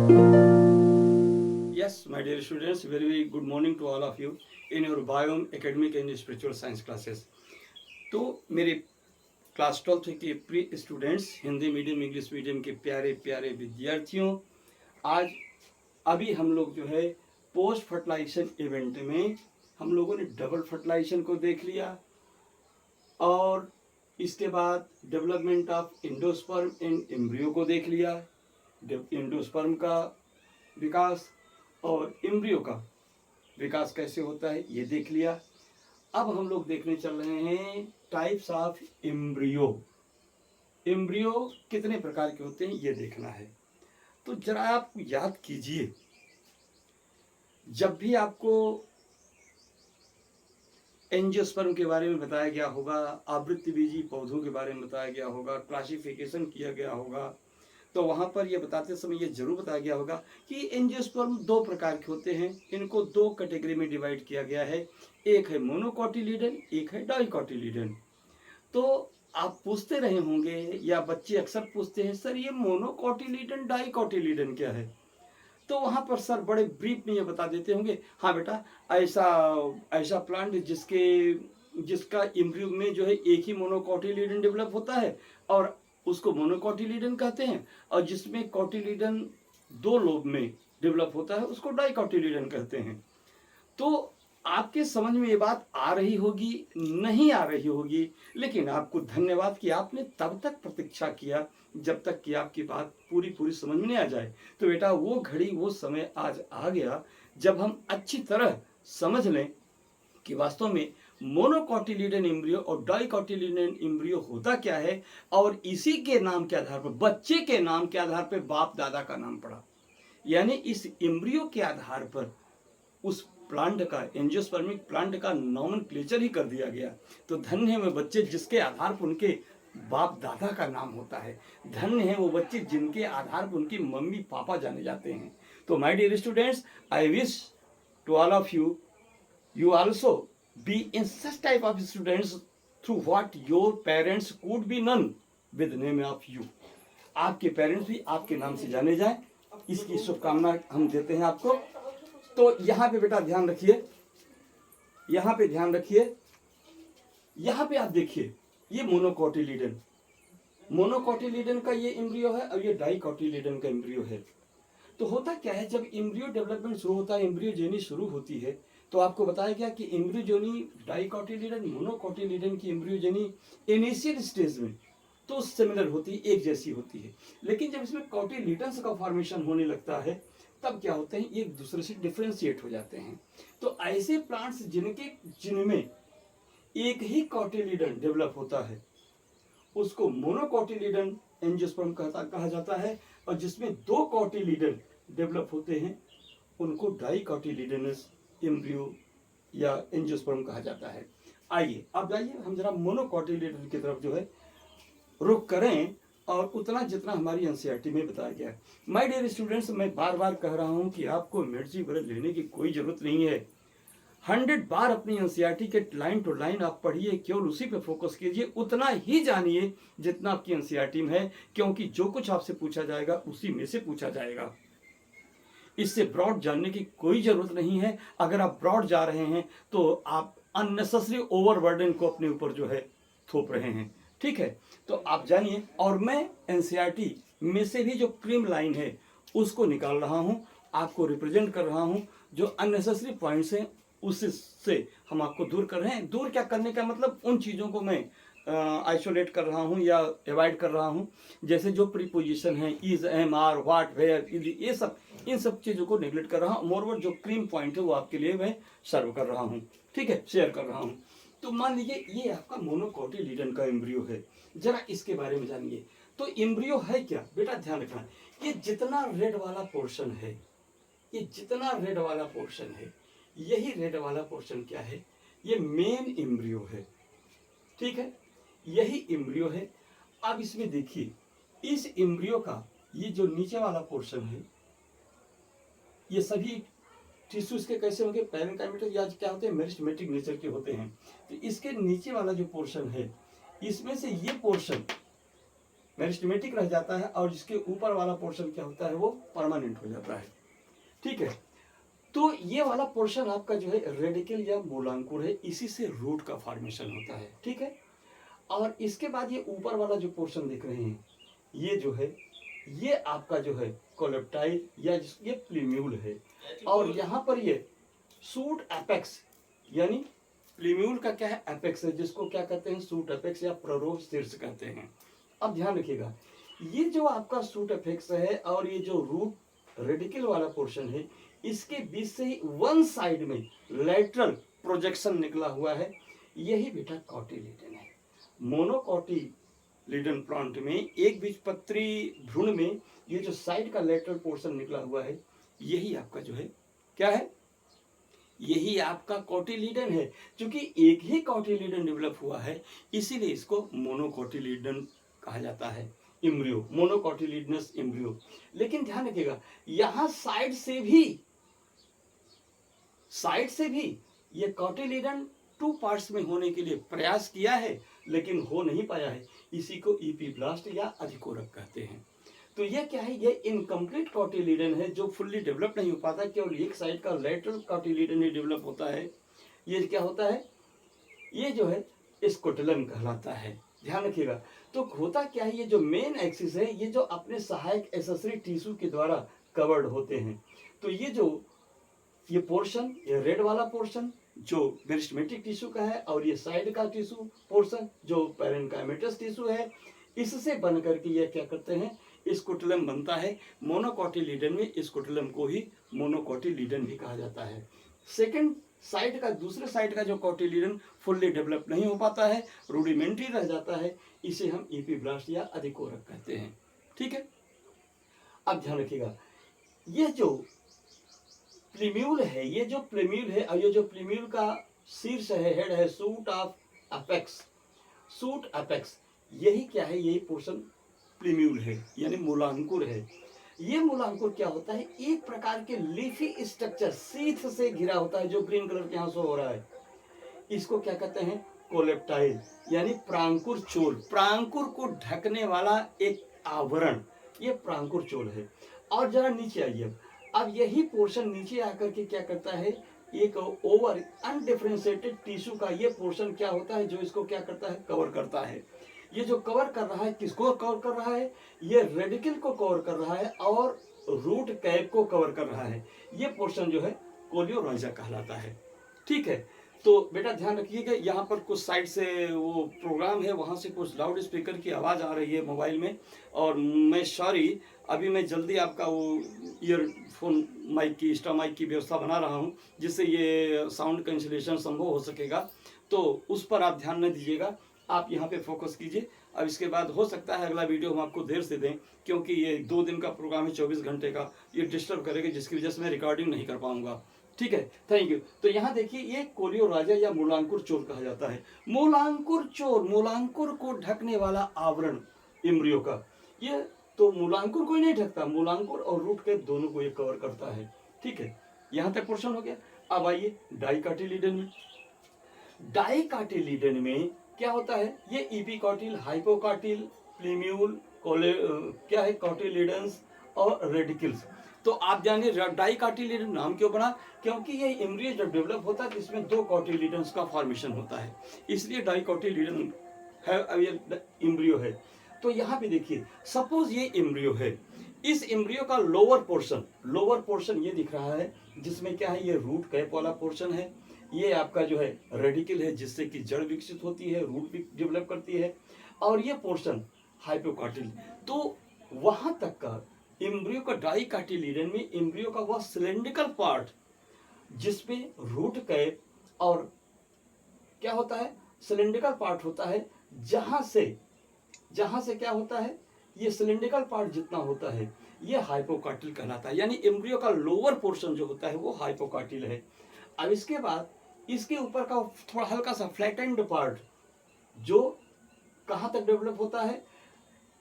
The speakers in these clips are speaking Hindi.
Yes, my dear students, very good morning to all of you in your biome, academic and spiritual science classes. तो मेरे क्लास 12 के pre students, Hindi medium English medium के प्यारे प्यारे विद्यार्थियों, आज अभी हम लोग जो है पोस्ट फर्टिलाइजेशन इवेंट में हम लोगों ने डबल फर्टिलाइजेशन को देख लिया और इसके बाद development of endosperm and embryo को देख लिया, इंडोस्पर्म का विकास और एम्ब्रियो का विकास कैसे होता है ये देख लिया। अब हम लोग देखने चल रहे हैं टाइप्स ऑफ एम्ब्रियो। एम्ब्रियो कितने प्रकार के होते हैं ये देखना है। तो जरा आप याद कीजिए, जब भी आपको एंजियोस्पर्म के बारे में बताया गया होगा, आवृत्तिबीजी पौधों के बारे में बताया गया होगा, क्लासिफिकेशन किया गया होगा, तो वहां पर ये बताते समय ये जरूर बताया गया होगा कि एंजियोस्पर्म दो प्रकार के होते हैं। इनको दो कैटेगरी में डिवाइड किया गया है, एक है मोनोकोटिलीडन, एक है डाइकोटिलीडन। तो आप पूछते रहे होंगे या बच्चे अक्सर पूछते हैं, सर ये मोनोकोटिलीडन डाइकोटिलीडन क्या है? तो वहां पर सर बड़े ब्रीफ में ये बता देते होंगे, हाँ बेटा ऐसा ऐसा प्लांट जिसका एम्ब्रियो में जो है एक ही मोनोकोटिलीडन डेवलप होता है और उसको मोनोकोटिलीडन कहते हैं, और जिसमें कोटिलीडन दो लोब में डेवलप होता है उसको डाइकोटिलीडन कहते हैं। तो आपके समझ में ये बात आ रही होगी, नहीं आ रही होगी, लेकिन आपको धन्यवाद कि आपने तब तक प्रतीक्षा किया जब तक कि आपकी बात पूरी पूरी समझ में नहीं आ जाए। तो बेटा वो घड़ी वो समय आज आ गया जब हम अच्छी तरह समझ लें कि वास्तव में मोनोकोटिलीडन एम्ब्रियो और डाइकोटिलीडन एम्ब्रियो होता क्या है, और इसी के नाम के आधार पर, बच्चे के नाम के आधार पर बाप दादा का नाम पड़ा, यानी इस एम्ब्रियो के आधार पर उस प्लांट का, एंजियोस्पर्मिक प्लांट का नॉमेनक्लेचर ही कर दिया गया। तो धन्य है वो बच्चे जिसके आधार पर उनके बाप दादा का नाम होता है, धन्य है वो बच्चे जिनके आधार पर उनकी मम्मी पापा जाने जाते हैं। तो my dear students, I wish to all of you, you also be in such type of students through what your parents could be known with name of you। आपके पेरेंट्स भी आपके नाम से जाने जाएं, इसकी शुभकामना हम देते हैं आपको। तो यहाँ पे बेटा ध्यान रखिए, यहाँ पे ध्यान रखिए, यहाँ पे आप देखिए ये मोनोकोटिलीडन, मोनोकोटिलीडन का ये एम्ब्रियो है और ये डाइकोटिलीडन का एम्ब्रियो है। तो होता क्या है, जब एम्ब्रियो डेवलपमेंट शुरू होता है, एम्ब्रियोजेनी शुरू होती है, तो आपको बताया गया कि एम्ब्रियोजेनी डाइकोटिलीडन मोनोकोटिलीडन की एम्ब्रियोजेनी इनिशियल स्टेज में तो सिमिलर होती है, एक जैसी होती है, लेकिन जब इसमें कोटिलीडन्स का फॉर्मेशन होने लगता है तब क्या होते हैं, एक दूसरे से डिफ्रेंशिएट हो जाते हैं। तो ऐसे प्लांट्स जिनमें एक ही कोटिलीडन डेवलप होता है उसको मोनोकोटिलीडन एंजियोस्पर्म कहा जाता है, और जिसमें दो कोटिलीडन डेवलप होते हैं उनको डाइकोटिलीडनस एम्ब्रियो या एंजियोस्पर्म कहा जाता है। आइए अब जाइए हम जरा मोनोकोटिलीडन की तरफ जो है रुख करें, और उतना जितना हमारी एनसीईआरटी में बताया गया है। माय डियर स्टूडेंट्स, मैं बार बार कह रहा हूं कि आपको एमएससी वगैरह लेने की कोई जरूरत नहीं है। 100 बार अपनी एनसीईआरटी के लाइन टू लाइन आप पढ़िए, केवल उसी पे फोकस कीजिए, उतना ही जानिए जितना आपकी एनसीईआरटी में है, क्योंकि जो कुछ आपसे पूछा जाएगा उसी में से पूछा जाएगा। इससे ब्रॉड जानने की कोई जरूरत नहीं है। अगर आप ब्रॉड जा रहे हैं तो आप अननेसेसरी ओवरबर्डन को अपने ऊपर जो है थोप रहे हैं, ठीक है? तो आप जानिए, और मैं एनसीईआरटी में से भी जो क्रीम लाइन है उसको निकाल रहा हूं, आपको रिप्रेजेंट कर रहा हूं। जो अननेसेसरी पॉइंट्स हैं उससे हम आपको दूर कर रहे हैं। दूर क्या करने का मतलब, उन चीज़ों को मैं आइसोलेट कर रहा हूं या अवॉइड कर रहा हूं, जैसे जो प्रीपोजिशन है, is, am, are, what, where, ये सब, इन सब चीज़ों को नेग्लेक्ट कर रहा हूं। मोरओवर जो क्रीम पॉइंट है वो आपके लिए मैं सर्व कर रहा हूं, ठीक है, शेयर कर रहा हूं। तो मान लीजिए ये आपका मोनोकोटिलीडन का एम्ब्रियो है, जरा इसके बारे में जानिए। तो एम्ब्रियो है क्या बेटा, ध्यान रखना, ये जितना रेड वाला पोर्शन है, ये जितना रेड वाला पोर्शन है, यही रेड वाला पोर्शन क्या है, ये मेन एम्ब्रियो है, ठीक है, यही एम्ब्रियो है। अब इसमें देखिए, इस एम्ब्रियो का ये जो नीचे वाला पोर्शन है, ये सभी टिश्यूज के कैसे होंगे, पैरेंकाइमेटिक या क्या होते हैं, मेरिस्टेमेटिक नेचर के होते हैं। तो इसके नीचे वाला जो पोर्शन है, इसमें से ये पोर्शन मेरिस्टेमेटिक रह जाता है और जिसके ऊपर वाला पोर्शन क्या होता है वो परमानेंट हो जाता है। ठीक है, तो ये वाला पोर्शन आपका जो है रेडिकल या मूलांकुर है, इसी से रूट का फॉर्मेशन होता है। ठीक है, और इसके बाद ये ऊपर वाला जो पोर्शन देख रहे हैं ये जो है ये आपका जो है कोलेप्टाइल या ये प्लीम्यूल है, और यहाँ पर ये सूट एपेक्स यानी प्लीम्यूल का क्या है एपेक्स है, जिसको क्या कहते हैं सूट एपेक्स या प्ररोह शीर्ष कहते हैं। अब ध्यान रखिएगा, ये जो आपका सूट एपेक्स है और ये जो रूट रेडिकल वाला पोर्शन है, इसके बीच से ही वन साइड में लेटरल प्रोजेक्शन निकला हुआ है, यही बेटा कॉटिलीडन है। मोनोकॉटिलीडन प्लांट में एक बीजपत्री भ्रूण में ये जो साइड का लेटरल पोर्शन निकला हुआ है, यही आपका जो है क्या है, यही आपका कॉटिलीडन है। क्योंकि एक ही कॉटिलीडन डेवलप हुआ है, इसीलिए इसको मोनोकॉटिलीडन कहा जाता है, एम्ब्रियो, मोनोकॉटिलीडनस एम्ब्रियो। लेकिन ध्यान रखिएगा, यहां साइड से भी ये कॉटिलीडन 2 पार्ट्स में होने के लिए प्रयास किया है, लेकिन हो नहीं पाया है। इसी को इपीब्लास्ट या अधिकोरक कहते हैं। तो ये क्या है, ये इनकम्प्लीट कॉटिलीडन है जो फुल्ली डेवलप नहीं हो पाता, केवल एक साइड का लेटरल कॉटिलीडन ही डेवलप होता है। ये क्या होता है, ये जो है स्कोटलम कहलाता है। ध्यान रखिएगा, तो होता क्या है, ये जो मेन एक्सिस है ये जो अपने सहायक एसेसरी टिश्यू के द्वारा कवर्ड होते हैं। तो ये पोर्शन, ये रेड वाला पोर्शन जो मेरिस्टेमेटिक टिश्यू का है, और ये साइड का टिश्यू पोर्शन जो पैरेन्काइमेटस टिश्यू है, इससे बन करके ये क्या करते हैं, स्कोटलम बनता है। मोनोकॉटिलीडन में स्कोटलम को ही मोनोकॉटिलीडन भी कहा जाता है। सेकंड साइड का, दूसरे साइड का जो कॉटिलीडन फुल्ली डेवलप नहीं हो पाता है, रूडिमेंट्री रह जाता है, इसे हम इपीब्लास्ट या अधिकोरक कहते हैं। ठीक है, अब ध्यान रखिएगा, ये जो प्लीम्यूल है, ये जो प्लीम्यूल है, और ये जो प्लीम्यूल का शीर्ष है, हेड है, suit of apex, suit apex, यही क्या है, यही पोर्शन प्लीम्यूल है यानी मूलांकुर है। ये मूलांकुर क्या होता है, एक प्रकार के लीफी स्ट्रक्चर सीथ से घिरा होता है, जो ग्रीन कलर के यहाँ शो हो रहा है। इसको क्या कहते हैं, कोलेप्टाइल यानी प्रांकुर चोल, प्रांकुर को ढकने वाला एक आवरण, ये प्रांकुर चोल है। और जरा नीचे आइए, अब यही पोर्शन नीचे आकर के क्या करता है, एक ओवर अनडिफरेंशिएटेड टिश्यू का ये पोर्शन क्या होता है, जो इसको क्या करता है, कवर करता है। ये जो कवर कर रहा है, किसको कवर कर रहा है, ये रेडिकल को कवर कर रहा है और रूट कैप को कवर कर रहा है। ये पोर्शन जो है कोलियोराइजा कहलाता है। ठीक है, तो बेटा ध्यान रखिएगा, यहाँ पर कुछ साइड से वो प्रोग्राम है, वहाँ से कुछ लाउड स्पीकर की आवाज़ आ रही है मोबाइल में, और मैं सॉरी, अभी मैं जल्दी आपका वो ईयरफोन माइक की, एक्स्ट्रा माइक की व्यवस्था बना रहा हूँ, जिससे ये साउंड कैंसिलेशन संभव हो सकेगा। तो उस पर आप ध्यान न दीजिएगा, आप यहाँ पे फोकस कीजिए। अब इसके बाद हो सकता है अगला वीडियो हम आपको देर से दें, क्योंकि ये 2 दिन का प्रोग्राम है, 24 घंटे का, ये डिस्टर्ब करेगा, जिसकी वजह से मैं रिकॉर्डिंग नहीं कर पाऊंगा। ठीक है, थैंक यू। तो यहाँ देखिए, ये कोलियोराइजा या मूलांकुर चोर कहा जाता है। मूलांकुर चोर, मूलांकुर को ढकने वाला आवरण एम्ब्रियो का, ये तो मूलांकुर को ही नहीं ढकता, मूलांकुर और रूट कैप दोनों को ये कवर करता है। ठीक है, यहाँ तक पोर्शन हो गया। अब आइए डाइकाटिलीडन में। डाइकाटिलीडन में क्या होता है, ये इपिकॉटिल, हाइपोकॉटिल, प्लीम्यूल, क्या है, कॉटिलीडन्स और रेडिकल्स। तो आप जानिए डाइकाटिलीडन नाम क्यों बना, क्योंकि ये एम्ब्रियो जब डेवलप होता है तो इसमें 2 कॉटिलीडन्स का फॉर्मेशन होता है, इसलिए डाइकाटिलीडन है, ये एम्ब्रियो है। तो यहाँ पे देखिए, सपोज ये एम्ब्रियो है, इस एम्ब्रियो का लोअर पोर्शन ये दिख रहा है, जिसमें क्या है, ये रूट कैप वाला पोर्शन है, ये आपका जो है रेडिकल है, जिससे कि जड़ विकसित होती है, रूट भी डेवलप करती है, और ये पोर्शन हाइपोकॉटिल। तो वहां तक का एम्ब्रियो का डाइकाटिलीडन में एम्ब्रियो का वह सिलेंड्रिकल पार्ट जिसपे रूट कैप और क्या होता है, सिलेंड्रिकल पार्ट होता है, जहां से क्या होता है, ये सिलेंड्रिकल पार्ट जितना होता है ये हाइपोकॉटिल कहलाता है, यानी एम्ब्रियो का लोअर पोर्शन जो होता है वो हाइपोकॉटिल है। अब इसके बाद इसके ऊपर का थोड़ा हल्का सा फ्लैटेंड पार्ट जो कहां तक डेवलप होता है,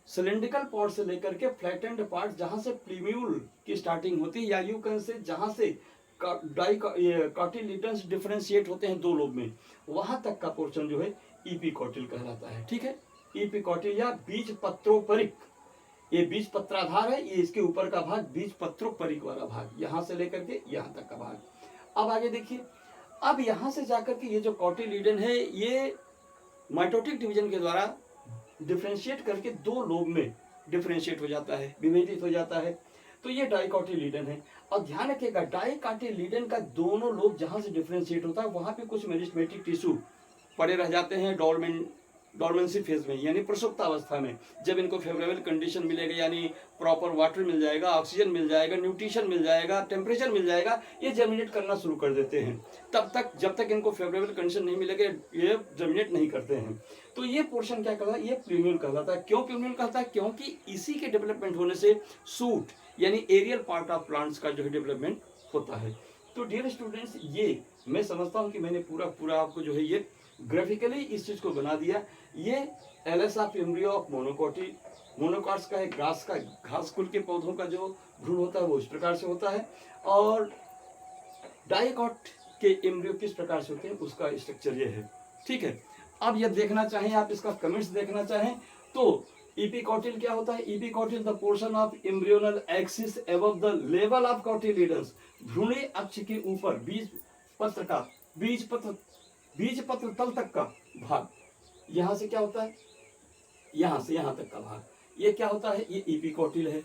सिलेंड्रिकल पार्ट से लेकर के फ्लैटेंड पार्ट, जहां से प्लीम्यूल की स्टार्टिंग होती है, या यू कैन से जहां से कॉटिलीडन्स डिफरेंशिएट होते हैं 2 लोब में, वहां तक का पोर्शन जो है इपिकॉटिल कहलाता है। ठीक है, इपिकॉटिल या बीज पत्रोपरिक, ये बीज पत्राधार है, ये इसके ऊपर का भाग बीज पत्रोपरिक वाला भाग, यहां से लेकर के यहां तक का भाग। अब आगे देखिए, अब यहां से जाकर के ये जो कॉटिलीडन है ये माइटोटिक डिवीजन के द्वारा डिफ्रेंशिएट करके दो लोब में डिफ्रेंशिएट हो जाता है, विभेदित हो जाता है। तो ये डाइकोटिलीडन है। और ध्यान रखिएगा, डाइकोटिलीडन का दोनों लोब जहां से डिफ्रेंशिएट होता है वहां पे कुछ मेरिस्टेमेटिक टिश्यू पड़े रह जाते हैं डॉर्मेंसी फेज में, यानी प्रसुप्तावस्था में। जब इनको फेवरेबल कंडीशन मिलेगा, यानी प्रॉपर वाटर मिल जाएगा, ऑक्सीजन मिल जाएगा, न्यूट्रिशन मिल जाएगा, टेम्परेचर मिल जाएगा, ये जर्मिनेट करना शुरू कर देते हैं। तब तक, जब तक इनको फेवरेबल कंडीशन नहीं मिलेगा, ये जर्मिनेट नहीं करते हैं। तो ये पोर्शन क्या कहलाता है, ये प्लूम्यूल कहलाता है। क्यों प्लूम्यूल कहता है, क्योंकि इसी के डेवलपमेंट होने से सूट यानी एरियल पार्ट ऑफ प्लांट्स का जो है डेवलपमेंट होता है। तो डियर स्टूडेंट्स, ये मैं समझता हूँ कि मैंने पूरा आपको जो है ये ग्राफिकली इस चीज को बना दिया। ये LS of embryo of monocot, monocots का है, ग्रास का, घास कुल के पौधों का जो भ्रूण होता है वो इस प्रकार से होता है, और डाइकॉट के एम्ब्रियो किस प्रकार से होते हैं उसका स्ट्रक्चर ये है। ठीक है, अब ये देखना चाहें आप, इसका कमेंट्स देखना चाहें तो इपिकॉटिल क्या होता है, epicotyl the portion of embryonal axis above the level of cotyledons, भ्रूणीय अक्ष के ऊपर बीज पत्र का, बीज पत्र तल तक का भाग, यहां से क्या होता है, यहां से यहां तक का भाग, ये क्या होता है, ये इपिकॉटिल है,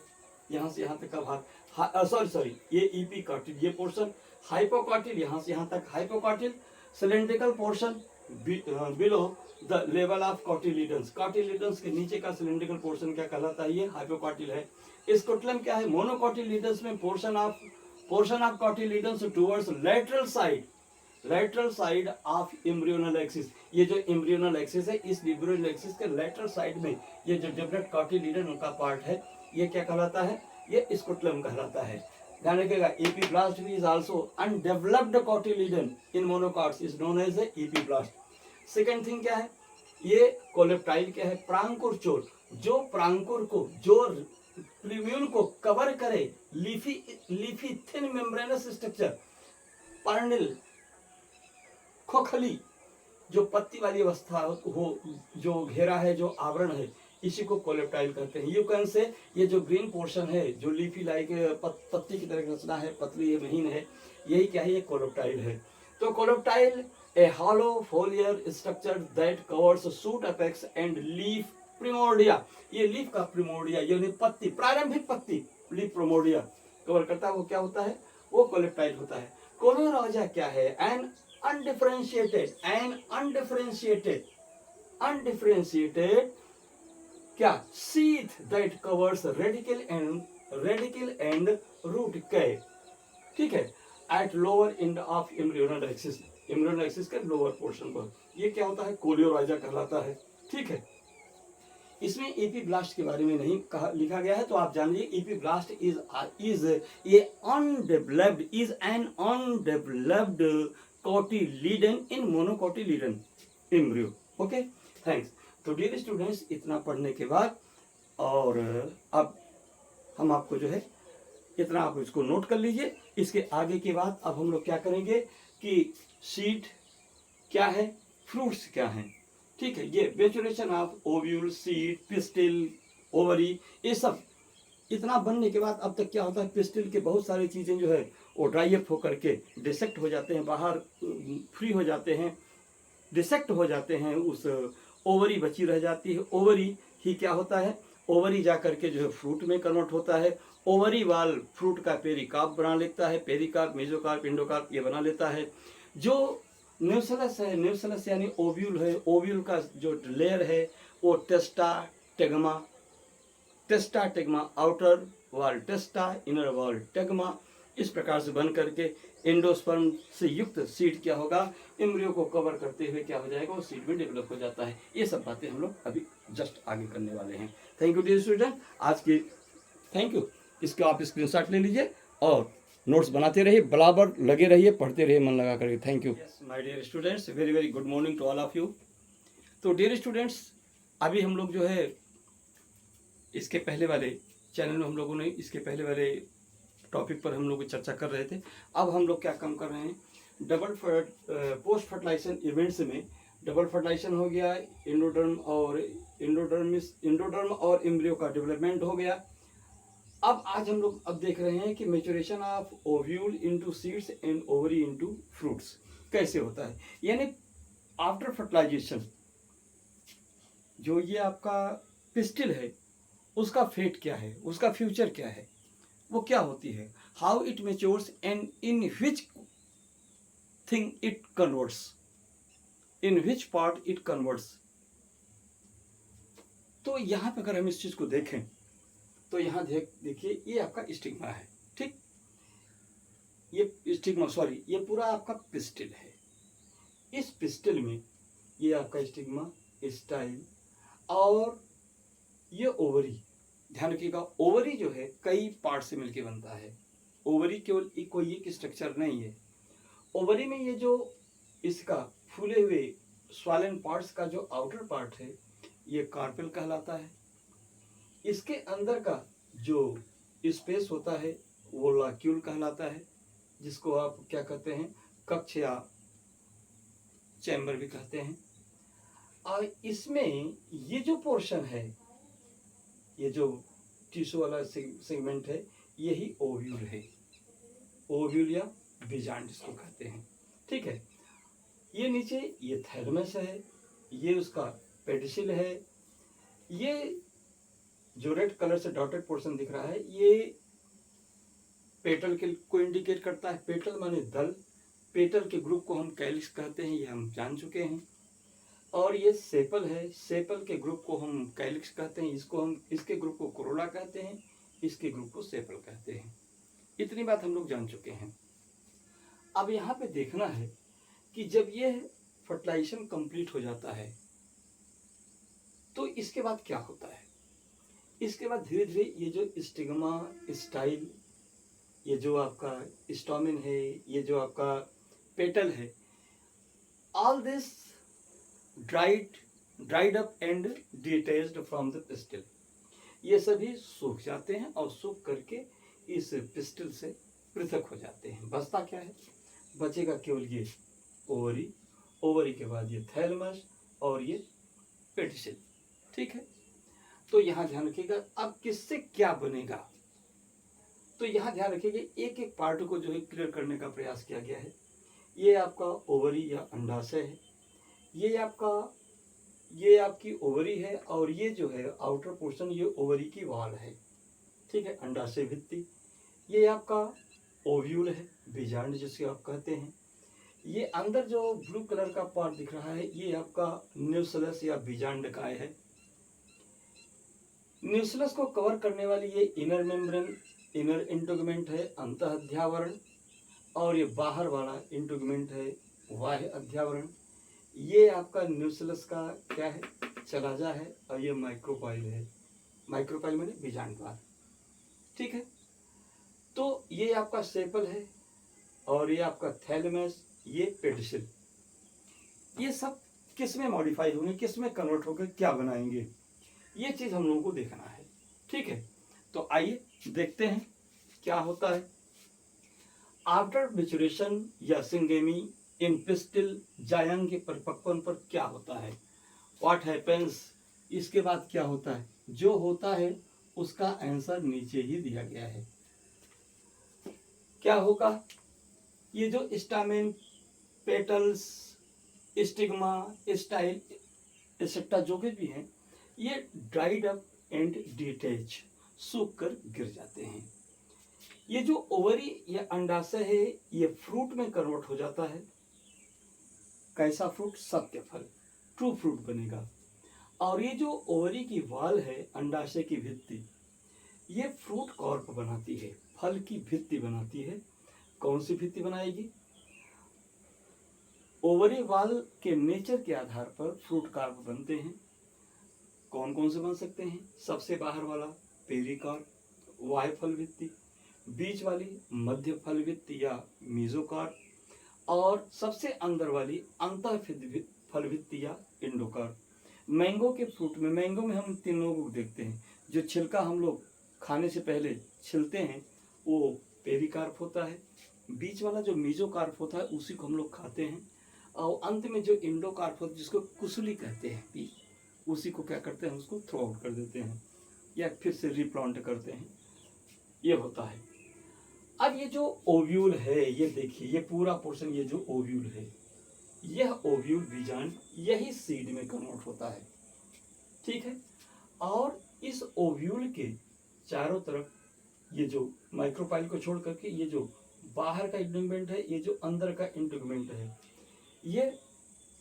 यहां से यहां तक का भाग, सॉरी ये इपिकॉटिल, ये पोर्शन, हाइपोकॉटिल यहां से यहां तक, hypocotyl cylindrical portion below the level of cotyledons, cotyledons के नीचे का सिलेंड्रिकल पोर्शन क्या कहलाता है, ये हाइपोकॉटिल है। स्कोटलम क्या है, मोनोकॉटिलीडन्स में portion of cotyledons towards lateral side of embryonal axis, ये जो एम्ब्रियोनल एक्सिस है, इस एम्ब्रियोनल एक्सिस के लेटरल साइड में ये जो डेवलप्ड कॉटिलीडन का पार्ट है, ये क्या कहलाता है, ये स्कोटलम कहलाता है। ध्यान रखिएगा, एपिब्लास्ट भी is also undeveloped cotyledon in monocots is known as epiblast. Second thing क्या है, ये कोलेप्टाइल क्या है, प्रांकुर चोर, जो प्रांकुर को, जो प्लूम्यूल को कवर करे, लीफी थिन मेम्ब्रेनस स्ट्रक्चर, पर्निल खोखली, जो पत्ती वाली अवस्था हो, जो घेरा है, जो आवरण है, इसी को कोलेप्टाइल कहते हैं। यू कैन से, ये जो ग्रीन पोर्शन है, जो लीफी लाइक पत्ती की तरह रचना है, पतली है, महीन है, यही क्या है, ये कोलेप्टाइल है। तो coleoptile A hollow फोलियर structure that covers shoot apex and leaf primordia, ये लीफ का प्रिमोर्डिया यानी पत्ती, प्रारंभिक पत्ती, लीफ प्रिमोर्डिया कवर करता है, वो क्या होता है, वो कोलेप्टाइल होता है। कोलोराजा क्या है, एन undifferentiated क्या, sheath that covers radicle and root cap, ठीक है, at lower end of embryonal axis के लोअर पोर्शन पर, ये क्या होता है, कोलियोराइजा कहलाता है। ठीक है, इसमें एपीब्लास्ट के बारे में नहीं लिखा गया है, तो आप जान लीजिए epiblast is an undeveloped cotyledon in monocotyledon embryo. Okay, thanks. तो डियर स्टूडेंट्स, इतना पढ़ने के बाद, और अब हम आपको जो है इतना आप इसको नोट कर लीजिए। इसके आगे के बाद अब हम लोग क्या करेंगे कि सीड क्या है, फ्रूट्स क्या हैं, ठीक है, ये maturation of ovule, seed, pistil, ovary, ये सब इतना बनने के बाद अब तक क्या होता है, पिस्टिल के बहुत सारी चीज़ें जो है वो ड्राई अप होकर के डिसेक्ट हो जाते हैं, बाहर फ्री हो जाते हैं, डिसेक्ट हो जाते हैं, उस ओवरी बची रह जाती है। ओवरी ही क्या होता है, ओवरी जा करके जो है फ्रूट में कन्वर्ट होता है। ओवरी वाल फ्रूट का पेरिकार्प बना लेता है, पेरिकार्प, मेसोकार्प, इंडोकार्प ये बना लेता है। जो न्यूसेलस है, न्यूसेलस यानी ओव्यूल है, ओव्यूल का जो लेयर है वो टेस्टा आउटर वॉल टेस्टा, इनर वॉल टेगमा, इस प्रकार से बन करके एंडोस्पर्म से युक्त सीड क्या होगा, एम्ब्रियो को कवर करते हुए क्या हो जाएगा, वो सीड में डेवलप हो जाता है। ये सब बातें हम लोग अभी जस्ट आगे करने वाले हैं। थैंक यू डियर स्टूडेंट, आज की थैंक यू। इसको आप स्क्रीनशॉट ले लीजिए और नोट्स बनाते रहिए, बराबर लगे रहिए, पढ़ते रहिए मन लगा करके। Thank you my dear students, very very good morning to all of you. तो डियर स्टूडेंट्स, अभी हम लोग जो है इसके पहले वाले चैनल में हम लोगों ने इसके पहले वाले टॉपिक पर हम लोग चर्चा कर रहे थे। अब हम लोग क्या काम कर रहे हैं, डबल पोस्ट फर्टिलाइजेशन इवेंट्स में डबल फर्टिलाइजेशन हो गया, इंडोडर्म और एम्ब्रियो का डेवलपमेंट हो गया। अब आज हम लोग अब देख रहे हैं कि maturation of ovule into seeds and ovary into fruits कैसे होता है। यानी आफ्टर फर्टिलाइजेशन जो ये आपका पिस्टिल है उसका फेट क्या है, उसका फ्यूचर क्या है, वो क्या होती है, how it matures and in which thing it converts, in which part it converts. तो यहाँ पे अगर हम इस चीज को देखें तो यहाँ देखिए ये आपका स्टिग्मा है, ठीक, ये स्टिग्मा सॉरी ये पूरा आपका पिस्टिल है। इस पिस्टिल में ये आपका स्टिग्मा, स्टाइल और ये ओवरी। ध्यान रखिएगा ओवरी जो है कई पार्ट से मिलकर बनता है। ओवरी केवल कोई एक स्ट्रक्चर नहीं है। ओवरी में ये जो इसका फूले हुए स्वालन पार्ट्स का जो आउटर पार्ट है ये कार्पेल कहलाता है। इसके अंदर का जो स्पेस होता है वो लॉक्यूल कहलाता है, जिसको आप क्या कहते हैं, कक्ष या चैम्बर भी कहते हैं। और इसमें ये जो पोर्शन है, ये जो टिश्यू वाला सेगमेंट है, यही ओव्यूल है, ओव्यूल या बीजांड जिसको कहते हैं, ठीक है। ये नीचे ये थैलेमस है, ये उसका पेडिसिल है। ये जो रेड कलर से डॉटेड पोर्शन दिख रहा है ये पेटल के को इंडिकेट करता है। पेटल माने दल, पेटल के ग्रुप को हम कैलिक्स कहते हैं, ये हम जान चुके हैं। और ये सेपल है, सेपल के ग्रुप को हम कैलिक्स कहते हैं, इसके ग्रुप को कोरोला कहते हैं, इसके ग्रुप को सेपल कहते हैं। इतनी बात हम लोग जान चुके हैं। अब यहाँ पे देखना है कि जब ये फर्टिलाइजेशन कंप्लीट हो जाता है तो इसके बाद क्या होता है। इसके बाद धीरे धीरे ये जो स्टिग्मा, स्टाइल, ये जो आपका स्टोमेन है, ये जो आपका पेटल है, all this dried up and detached from the pistil. ये सभी सूख जाते हैं और सूख करके इस पिस्टिल से पृथक हो जाते हैं। बचता क्या है, बचेगा केवल ये ओवरी, ओवरी के बाद ये थैलेमस और ये पेडिसिल, ठीक है। तो यहाँ ध्यान रखिएगा अब किससे क्या बनेगा। तो यहाँ ध्यान रखिएगा एक एक पार्ट को जो है क्लियर करने का प्रयास किया गया है। ये आपका ओवरी या अंडाशय है, ये आपकी ओवरी है, और ये जो है आउटर पोर्शन ये ओवरी की वॉल है, ठीक है, अंडाशय भित्ति। ये आपका ओव्यूल है, बीजांड जिसे आप कहते हैं। ये अंदर जो ब्लू कलर का पार्ट दिख रहा है ये आपका न्यूक्लियस या बीजांडकाय है। न्यूक्लियस को कवर करने वाली ये इनर मेम्ब्रेन, इनर इंटुगमेंट है, अंतः अध्यावरण, और ये बाहर वाला इंटुगमेंट है, बाह्य अध्यावरण। ये आपका न्यूक्लियस का क्या है, चलाजा है, और ये माइक्रोपाइल है। माइक्रोपाइल माने बीजांड द्वार, ठीक है। तो ये आपका सेपल है, और ये आपका थैलेमस, ये पेडिसिल। ये सब किस में मॉडिफाई होंगे, किस में कन्वर्ट होकर क्या बनाएंगे, ये चीज हम लोगों को देखना है, ठीक है। तो आइए देखते हैं क्या होता है। आफ्टर मैच्योरेशन या सिंगेमी इन पिस्टिल, जायंग के परिपक्वन पर क्या होता है, व्हाट हैपेंस, इसके बाद क्या होता है। जो होता है उसका आंसर नीचे ही दिया गया है। क्या होगा, ये जो stamen, petals, stigma, style etcetera जो के भी हैं, ये ड्राइड अप एंड डिटैच, सूख कर गिर जाते हैं। ये जो ओवरी या अंडाशय है ये फ्रूट में कन्वर्ट हो जाता है। कैसा फ्रूट, सत्य फल, ट्रू फ्रूट बनेगा। और ये जो ओवरी की वाल है, अंडाशय की भित्ति, ये फ्रूट कॉर्प बनाती है, फल की भित्ति बनाती है। कौन सी भित्ति बनाएगी, ओवरी वाल के नेचर के आधार पर फ्रूट कार्प बनते हैं। कौन कौन से बन सकते हैं, सबसे बाहर वाला पेरिकार्प, बाह्य फल भित्ति, बीच वाली मध्य फल भित्ति या मीजोकार्प, और सबसे अंदर वाली अंतः फल भित्ति या इंडोकार्प। मैंगो के फ्रूट में, मैंगो में हम तीन लोगों को देखते हैं, जो छिलका हम लोग खाने से पहले छिलते हैं वो पेरिकार्प होता है, बीच वाला जो मीजोकार्प होता है उसी को हम लोग खाते हैं, और अंत में जो इंडोकार्प होता है जिसको कुसुली कहते हैं पी, उसी को क्या करते हैं, उसको थ्रो आउट कर देते हैं या फिर से रिप्लांट करते हैं, ये होता है। अब ये जो ओव्यूल है, ये देखिए ये पूरा पोर्शन, ये जो ओव्यूल है, यह ओव्यूल बीजांड यही सीड में कन्वर्ट होता है, ठीक है। और इस ओव्यूल के चारों तरफ ये जो माइक्रोपाइल को छोड़ करके ये जो बाहर का इंटीग्यूमेंट है, ये जो अंदर का इंटीग्यूमेंट है, ये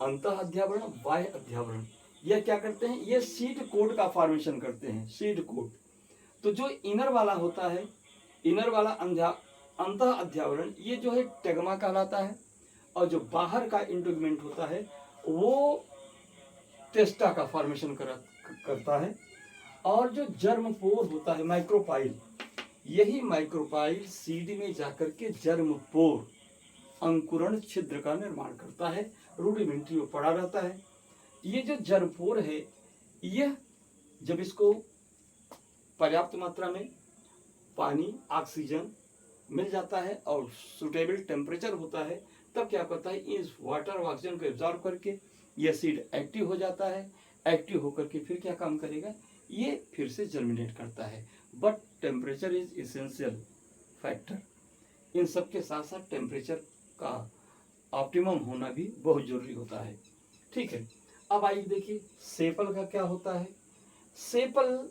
अंतः अध्यावरण, बाह्य अध्यावरण, यह क्या करते हैं, ये सीड कोड का फॉर्मेशन करते हैं, सीड कोड। तो जो इनर वाला होता है, इनर वाला अंतः अध्यावरण, ये जो है टेगमा कहलाता है, और जो बाहर का इंटीग्यूमेंट होता है वो टेस्टा का फॉर्मेशन करता है। और जो जर्मपोर होता है माइक्रोपाइल, यही माइक्रोपाइल सीड में जाकर के जर्मपोर अंकुरण छिद्र का निर्माण करता है। रूडिमेंट्री में पड़ा रहता है। ये जो जर्मपोर है, यह जब इसको पर्याप्त मात्रा में पानी, ऑक्सीजन मिल जाता है और सुटेबल टेम्परेचर होता है, तब क्या करता है, इस वाटर और ऑक्सीजन को एब्जॉर्ब करके यह सीड एक्टिव हो जाता है। एक्टिव होकर के फिर क्या काम करेगा, ये फिर से जर्मिनेट करता है। But temperature is essential factor. इन सब के साथ साथ टेम्परेचर का ऑप्टिमम होना भी बहुत जरूरी होता है, ठीक है। अब आइए देखिए सेपल का क्या होता है। Sepal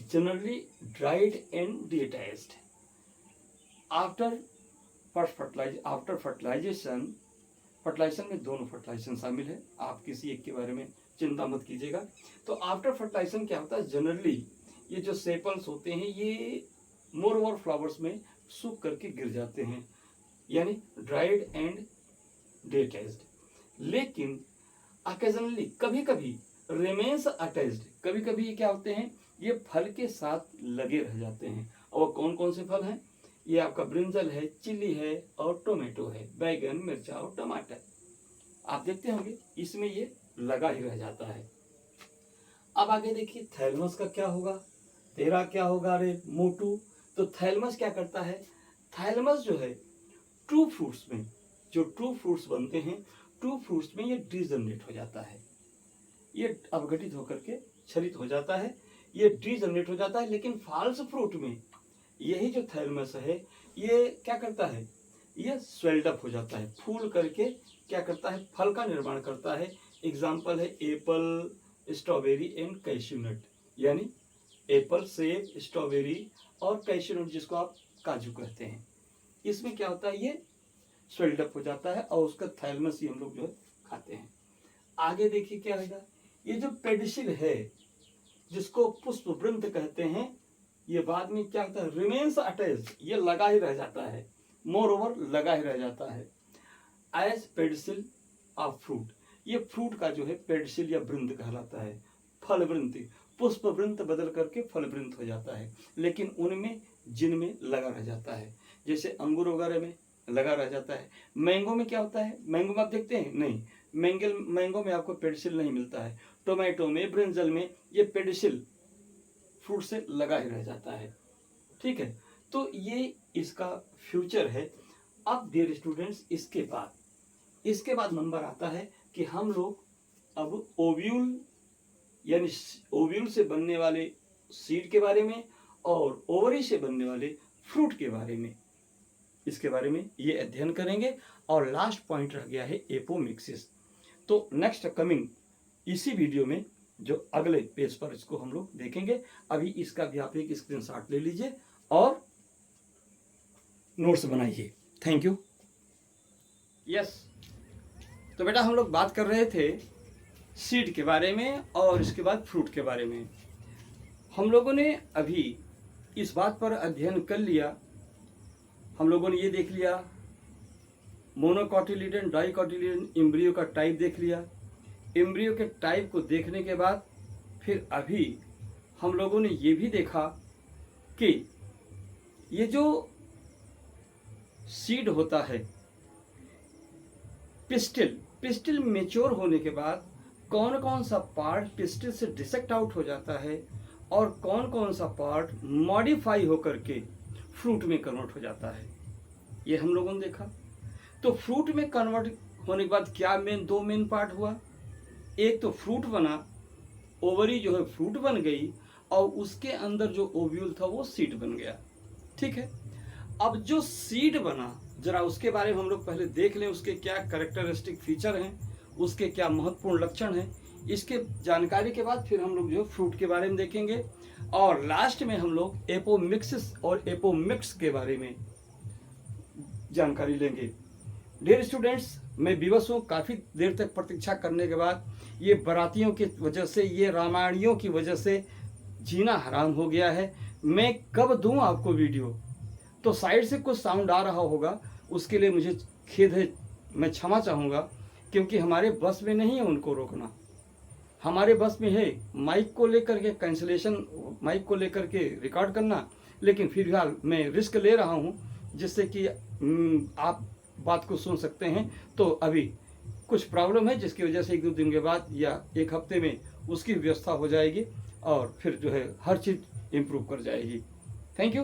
generally dried and detached after fertilization. Fertilization में दोनों फर्टिलाइजेशन शामिल है, आप किसी एक के बारे में चिंता मत कीजिएगा। तो आफ्टर फर्टिलाइजेशन क्या होता है, जनरली ये जो सेपल्स होते हैं ये मोर ओवर फ्लावर्स में सूख करके गिर जाते हैं, यानी ड्राइड एंड डिटैच्ड। लेकिन ऑकेजनली कभी कभी रिमेन्स अटैच्ड, कभी कभी ये क्या होते हैं, ये फल के साथ लगे रह जाते हैं। और कौन कौन से फल हैं, ये आपका ब्रिंजल है, चिली है और टोमेटो है, बैगन, मिर्चा और टमाटर। आप देखते होंगे इसमें ये लगा ही रह जाता है। अब आगे देखिए थैलमस का क्या होगा, तेरा क्या होगा रे मोटू। तो थैलमस क्या करता है, थैलमस जो है ट्रू फ्रूट्स में, जो ट्रू फ्रूट्स बनते हैं, ट्रू फ्रूट्स में ये डिजनरेट हो जाता है, ये अवघटित होकर के क्षरित हो जाता है, ये डिजनरेट हो जाता है। लेकिन फॉल्स फ्रूट में यही जो थैलमस है ये क्या करता है, ये स्वेल्ड अप हो जाता है, फूल करके क्या करता है, फल का निर्माण करता है। एग्जाम्पल है apple, strawberry and cashew nut, यानी एप्पल, सेब, स्ट्रॉबेरी और कैश्यू नट जिसको आप काजू कहते हैं। इसमें क्या होता है, ये स्वेल्ड अप हो जाता है और उसका थैलमस ही हम लोग जो है खाते हैं। आगे देखिए क्या होगा, ये जो पेडिसिल है जिसको पुष्पवृंत कहते हैं, ये बाद में क्या होता है, रिमेन्स अटैच्ड, ये लगा ही रह जाता है, मोर ओवर लगा ही रह जाता है एज पेडिसिल ऑफ फ्रूट। ये फ्रूट का जो है पेडिसिल या वृंत कहलाता है। फल वृंत, पुष्प वृंत बदल करके फल वृंत हो जाता है, लेकिन उनमें जिनमें लगा रह जाता है, जैसे अंगूर वगैरह में लगा रह जाता है। मैंगो में क्या होता है, मैंगो में आप देखते हैं नहीं, मैंगो में आपको पेडिसिल नहीं मिलता है। टोमेटो में, ब्रिंजल में ये पेडिसिल फ्रूट से लगा ही रह जाता है, ठीक है। तो ये इसका फ्यूचर है। अब डियर स्टूडेंट्स इसके बाद नंबर आता है कि हम लोग अब ओव्यूल यानी ओव्यूल से बनने वाले सीड के बारे में और ओवरी से बनने वाले फ्रूट के बारे में, इसके बारे में ये अध्ययन करेंगे। और लास्ट पॉइंट रह गया है एपोमिक्सिस। तो नेक्स्ट कमिंग इसी वीडियो में जो अगले पेज पर इसको हम लोग देखेंगे। अभी इसका भी आप एक स्क्रीनशॉट ले लीजिए और नोट्स बनाइए। Thank you. यस, तो बेटा हम लोग बात कर रहे थे सीड के बारे में और इसके बाद फ्रूट के बारे में। हम लोगों ने अभी इस बात पर अध्ययन कर लिया, हम लोगों ने ये देख लिया मोनोकॉटिलिडन, डाइकॉटिलिडन एम्ब्रियो का टाइप देख लिया। एम्ब्रियो के टाइप को देखने के बाद फिर अभी हम लोगों ने ये भी देखा कि ये जो सीड होता है पिस्टिल मेच्योर होने के बाद कौन कौन सा पार्ट पिस्टिल से डिसेक्ट आउट हो जाता है और कौन कौन सा पार्ट मॉडिफाई होकर के फ्रूट में कन्वर्ट हो जाता है, ये हम लोगों ने देखा। तो फ्रूट में कन्वर्ट होने के बाद क्या दो मेन पार्ट हुआ। एक तो फ्रूट बना, ओवरी जो है फ्रूट बन गई, और उसके अंदर जो ओव्यूल था वो सीड बन गया। ठीक है, अब जो सीड बना जरा उसके बारे में हम लोग पहले देख लें, उसके क्या कैरेक्टरिस्टिक फीचर हैं, उसके क्या महत्वपूर्ण लक्षण हैं। इसके जानकारी के बाद फिर हम लोग जो फ्रूट के बारे में देखेंगे, और लास्ट में हम लोग एपोमिक्सिस और एपोमिक्स के बारे में जानकारी लेंगे। डियर स्टूडेंट्स, मैं विवश हूँ, काफ़ी देर तक प्रतीक्षा करने के बाद ये बारातियों की वजह से, ये रामायणियों की वजह से जीना हराम हो गया है। मैं कब दूं आपको वीडियो, तो साइड से कुछ साउंड आ रहा होगा, उसके लिए मुझे खेद है, मैं क्षमा चाहूँगा, क्योंकि हमारे बस में नहीं है उनको रोकना। हमारे बस में है माइक को लेकर के कैंसिलेशन, माइक को लेकर के रिकॉर्ड करना, लेकिन फिलहाल मैं रिस्क ले रहा हूँ जिससे कि आप बात को सुन सकते हैं। तो अभी कुछ प्रॉब्लम है जिसकी वजह से 1-2 दिन के बाद या 1 हफ्ते में उसकी व्यवस्था हो जाएगी, और फिर जो है हर चीज़ इम्प्रूव कर जाएगी। Thank you.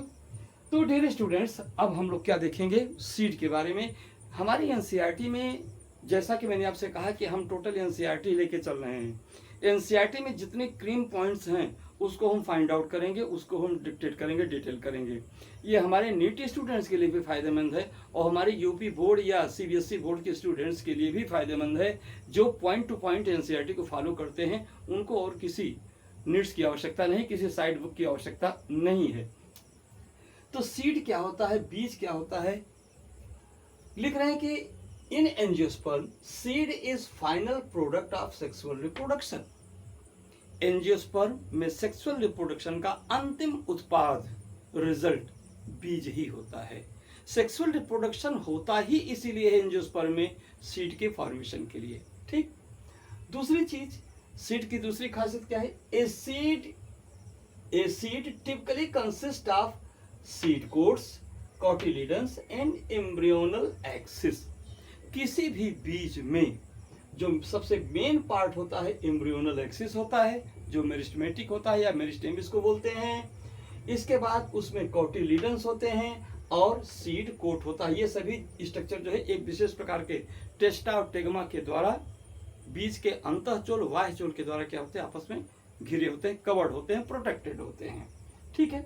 तो डियर स्टूडेंट्स, अब हम लोग क्या देखेंगे सीड के बारे में। हमारी एनसीईआरटी में, जैसा कि मैंने आपसे कहा कि हम टोटल एनसीईआरटी लेके चल रहे हैं। एनसीईआरटी में जितने क्रीम पॉइंट्स हैं उसको हम फाइंड आउट करेंगे, उसको हम डिक्टेट करेंगे, डिटेल करेंगे। ये हमारे नीट स्टूडेंट्स के लिए भी फायदेमंद है, और हमारे यूपी बोर्ड या सीबीएसई बोर्ड के स्टूडेंट्स के लिए भी फायदेमंद है, जो पॉइंट टू पॉइंट एनसीईआरटी को फॉलो करते हैं। उनको और किसी नीड्स की आवश्यकता नहीं, किसी साइड बुक की आवश्यकता नहीं है। तो सीड क्या होता है, बीज क्या होता है, लिख रहे हैं कि इन angiosperm seed is final product of sexual reproduction. Angiosperm में सेक्सुअल रिप्रोडक्शन का अंतिम उत्पाद, रिजल्ट, बीज ही होता है। सेक्सुअल रिप्रोडक्शन होता ही इसीलिए है एंजियोस्पर्म में, सीड के फॉर्मेशन के लिए। ठीक, दूसरी चीज, सीड की दूसरी खासियत क्या है, a seed typically consist of seed quotes, cotyledons and embryonal axis. किसी भी बीज में जो सबसे मेन पार्ट होता है एम्ब्रियोनल एक्सिस होता है, जो मेरिस्टेमेटिक होता है या मेरिस्टेमिस को बोलते हैं। इसके बाद उसमें कॉटिलिडन्स होते हैं और सीड कोट होता है। ये सभी स्ट्रक्चर जो है एक विशेष प्रकार के टेस्टा और टेगमा के द्वारा, बीज के अंतःचोल बाह्य चोल के द्वारा क्या होते हैं, आपस में घिरे होते हैं, कवर्ड होते हैं, प्रोटेक्टेड होते हैं। ठीक है,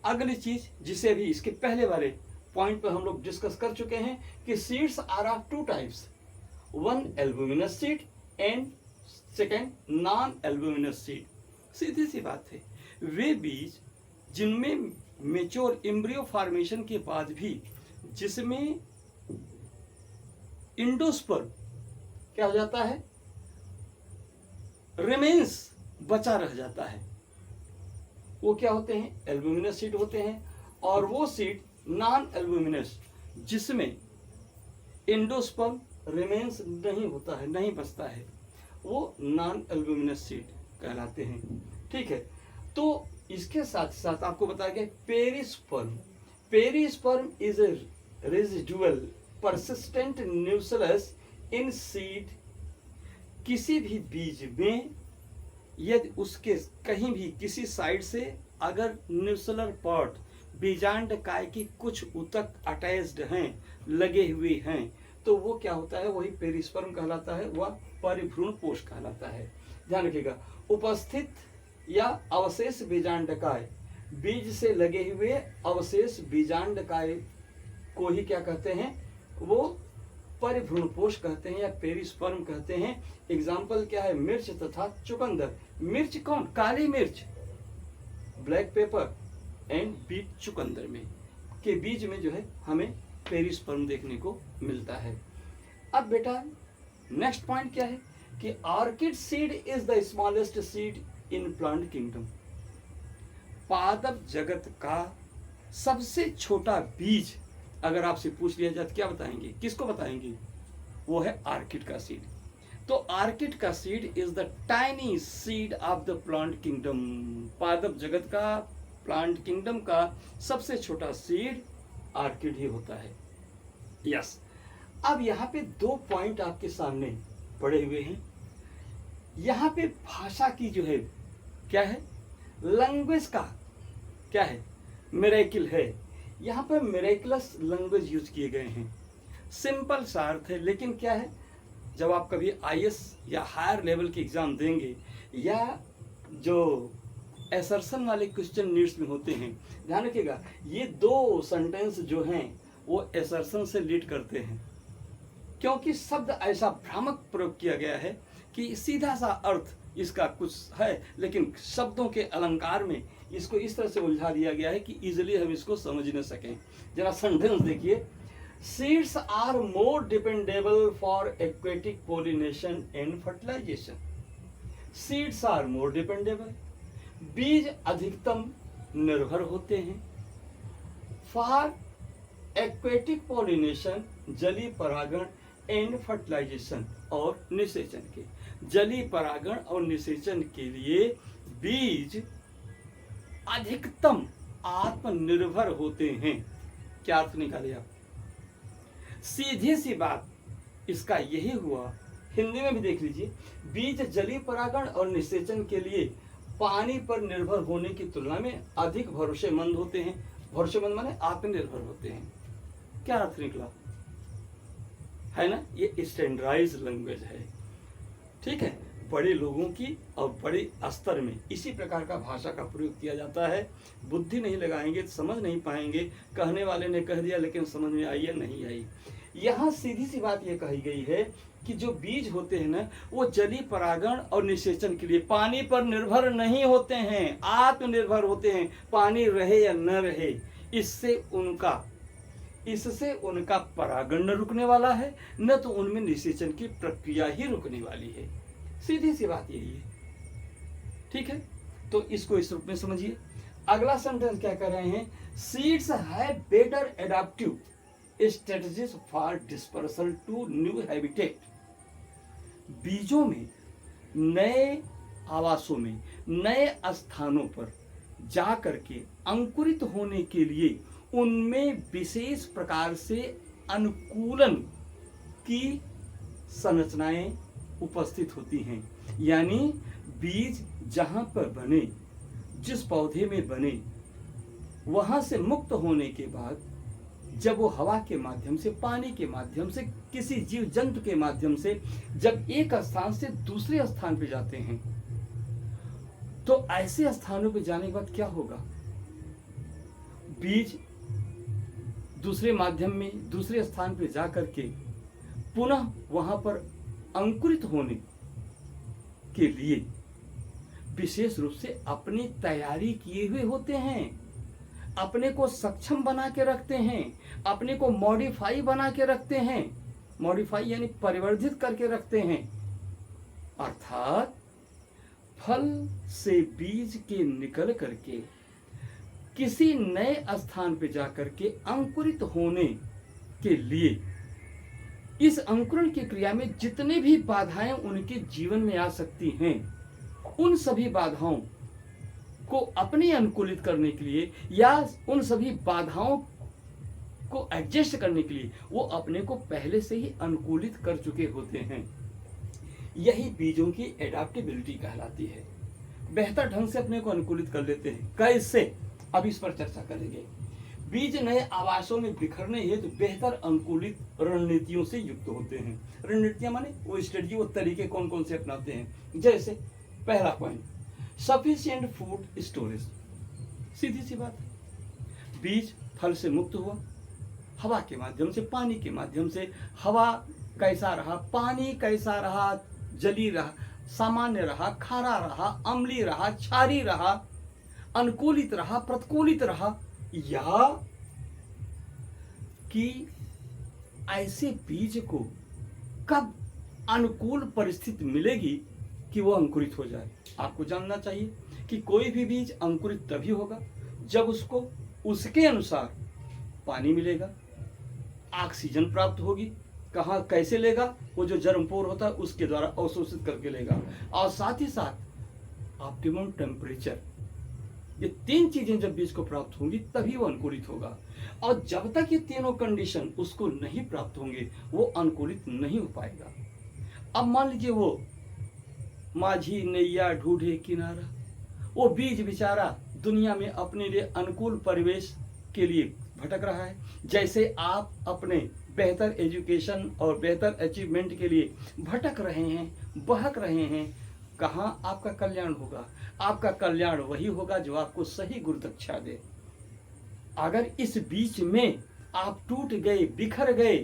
अगली चीज जिसे अभी इसके पहले वाले पॉइंट पर हम लोग डिस्कस कर चुके हैं कि seeds are of 2 types, one albuminous seed and second non albuminous seed. सीधी सी बात है, वे बीज जिनमें मेच्योर एम्ब्रियो फॉर्मेशन के बाद भी, जिसमें इंडोस्पर्म क्या हो जाता है, रिमेन्स, बचा रह जाता है, वो क्या होते हैं, एल्बुमिनस सीड होते हैं। और वो सीड नॉन एल्बुमिनस, जिसमें इंडोस्पर्म रिमेन्स नहीं होता है, नहीं बचता है, वो नॉन एल्बुमिनस सीड कहलाते हैं। ठीक है, तो इसके साथ साथ आपको बताया गया perisperm. Perisperm is a residual persistent nucleus in seed. किसी भी बीज में यदि उसके कहीं भी किसी साइड से अगर न्यूक्लियर पार्ट, बीजांड काय की कुछ ऊतक अटैच्ड हैं, लगे हुए हैं, तो वो क्या होता है, वही पेरिस्पर्म कहलाता है, वह परिभ्रूण कोश कहलाता है। ध्यान रखिएगा, उपस्थित या अवशेष बीजांडकाय, बीज से लगे हुए अवशेष बीजांडकाय को ही क्या कहते हैं, वो परिभ्रूणपोष कहते हैं या पेरिस्पर्म कहते हैं। एग्जाम्पल क्या है, मिर्च तथा चुकंदर। मिर्च कौन, काली मिर्च, ब्लैक पेपर एंड बीट चुकंदर में के बीज में जो है हमें पेरिस्पर्म देखने को मिलता है। अब बेटा नेक्स्ट पॉइंट क्या है कि orchid seed is the smallest seed in plant kingdom. पादप जगत का सबसे छोटा बीज अगर आपसे पूछ लिया जाए तो क्या बताएंगे, किसको बताएंगे, वो है ऑर्किड का सीड। तो ऑर्किड का seed is the tiny seed of the plant kingdom. पादप जगत का, प्लांट किंगडम का सबसे छोटा सीड ऑर्किड ही होता है। यस, अब यहाँ पे 2 पॉइंट आपके सामने पड़े हुए हैं। यहाँ पे भाषा की जो है क्या है, लैंग्वेज का क्या है, मिरेकल है। यहाँ पर मिरेकलस लैंग्वेज यूज किए गए हैं। सिंपल सा अर्थ है, लेकिन क्या है, जब आप कभी आईएएस या हायर लेवल की एग्जाम देंगे या जो एसर्शन वाले क्वेश्चन नीड्स में होते हैं, ध्यान रखिएगा ये दो सेंटेंस जो हैं वो एसर्शन से लीड करते हैं, क्योंकि शब्द ऐसा भ्रामक प्रयोग किया गया है कि सीधा सा अर्थ इसका कुछ है, लेकिन शब्दों के अलंकार में इसको इस तरह से उलझा दिया गया है कि इजीली हम इसको समझ न सकें। जरा सेंटेंस देखिए, seeds are more dependable for aquatic pollination and fertilization. Seeds are more dependable, बीज अधिकतम निर्भर होते हैं, फॉर एक्वेटिक पोलिनेशन जलीय परागण एंड फर्टिलाइजेशन और निषेचन के, जलीय परागण और निषेचन के लिए बीज अधिकतम आत्मनिर्भर होते हैं। क्या अर्थ निकाले आप? सीधी सी बात इसका यही हुआ, हिंदी में भी देख लीजिए, बीज जलीय परागण और निषेचन के लिए पानी पर निर्भर होने की तुलना में अधिक भरोसेमंद होते हैं। भरोसेमंद माने आत्मनिर्भर होते हैं। क्या अर्थ निकला है ना? ये स्टैंडर्डाइज लैंग्वेज है, ठीक है। बड़े लोगों की और बड़े स्तर में इसी प्रकार का भाषा का प्रयोग किया जाता है। बुद्धि नहीं लगाएंगे तो समझ नहीं पाएंगे। कहने वाले ने कह दिया लेकिन समझ में आई या नहीं आई। यहाँ सीधी सी बात ये कही गई है कि जो बीज होते हैं ना, वो जलीय परागण और निषेचन के लिए पानी पर निर्भर नहीं होते हैं, आत्मनिर्भर होते हैं। पानी रहे या न रहे, इससे उनका परागण न रुकने वाला है, न तो उनमें निषेचन की प्रक्रिया ही रुकने वाली है। सीधी सी बात यही है, ठीक है। तो इसको इस रूप में समझिए। अगला सेंटेंस क्या कर रहे हैं? Seeds have better adaptive strategies for dispersal to new habitat. बीजों में नए आवासों में, नए स्थानों पर जा करके अंकुरित होने के लिए उनमें विशेष प्रकार से अनुकूलन की संरचनाएं उपस्थित होती हैं। यानी बीज जहां पर बने, जिस पौधे में बने, वहां से मुक्त होने के बाद जब वो हवा के माध्यम से, पानी के माध्यम से, किसी जीव जंतु के माध्यम से जब एक स्थान से दूसरे स्थान पर जाते हैं, तो ऐसे स्थानों पर जाने के बाद क्या होगा? बीज दूसरे माध्यम में, दूसरे स्थान पर जाकर के पुनः वहां पर अंकुरित होने के लिए विशेष रूप से अपनी तैयारी किए हुए होते हैं, अपने को सक्षम बना के रखते हैं, अपने को मॉडिफाई बना के रखते हैं। मॉडिफाई यानी परिवर्धित करके रखते हैं। अर्थात फल से बीज के निकल करके किसी नए स्थान पर जाकर के अंकुरित होने के लिए इस अंकुरण की क्रिया में जितने भी बाधाएं उनके जीवन में आ सकती हैं, उन सभी बाधाओं को अपने अनुकूलित करने के लिए या उन सभी बाधाओं को एडजस्ट करने के लिए वो अपने को पहले से ही अनुकूलित कर चुके होते हैं। यही बीजों की एडाप्टेबिलिटी कहलाती है। बेहतर ढंग से अपने को अनुकूलित कर लेते हैं। कैसे? अब इस पर चर्चा करेंगे। बीज नए आवासों में बिखरने हेतु बेहतर अनुकूलित रणनीतियों से युक्त होते हैं। रणनीतियां माने वो स्ट्रेटजी, वो तरीके कौन कौन से अपनाते हैं। जैसे पहला पॉइंट, सफिशिएंट फूड स्टोरेज। सीधी सी बात, बीज फल से मुक्त हुआ, हवा के माध्यम से, पानी के माध्यम से। हवा कैसा रहा, पानी कैसा रहा, जली रहा, सामान्य रहा, खारा रहा, अम्लीय रहा, क्षारी रहा, अनुकूलित रहा, प्रतिकूलित रहा, या कि ऐसे बीज को कब अनुकूल परिस्थिति मिलेगी कि वो अंकुरित हो जाए। आपको जानना चाहिए कि कोई भी बीज अंकुरित तभी होगा जब उसको उसके अनुसार पानी मिलेगा, ऑक्सीजन प्राप्त होगी। कहाँ कैसे लेगा? वो जो जर्मपोर होता है उसके द्वारा अवशोषित करके लेगा, और साथ ही साथ ऑप्टिमम टेम्परेचर। ये तीन चीजें जब बीज को प्राप्त होंगी तभी वो अंकुरित होगा। और जब तक ये तीनों कंडीशन उसको नहीं प्राप्त होंगे वो अंकुरित नहीं हो पाएगा। अब मान लीजिए वो माझी नैया ढूंढे किनारा, वो बीज बेचारा दुनिया में अपने लिए अनुकूल परिवेश के लिए भटक रहा है। जैसे आप अपने बेहतर एजुकेशन और बेहतर अचीवमेंट के लिए भटक रहे हैं, बहक रहे हैं, कहाँ आपका कल्याण होगा? आपका कल्याण वही होगा जो आपको सही गुरुदक्षा दे। अगर इस बीच में आप टूट गए, बिखर गए,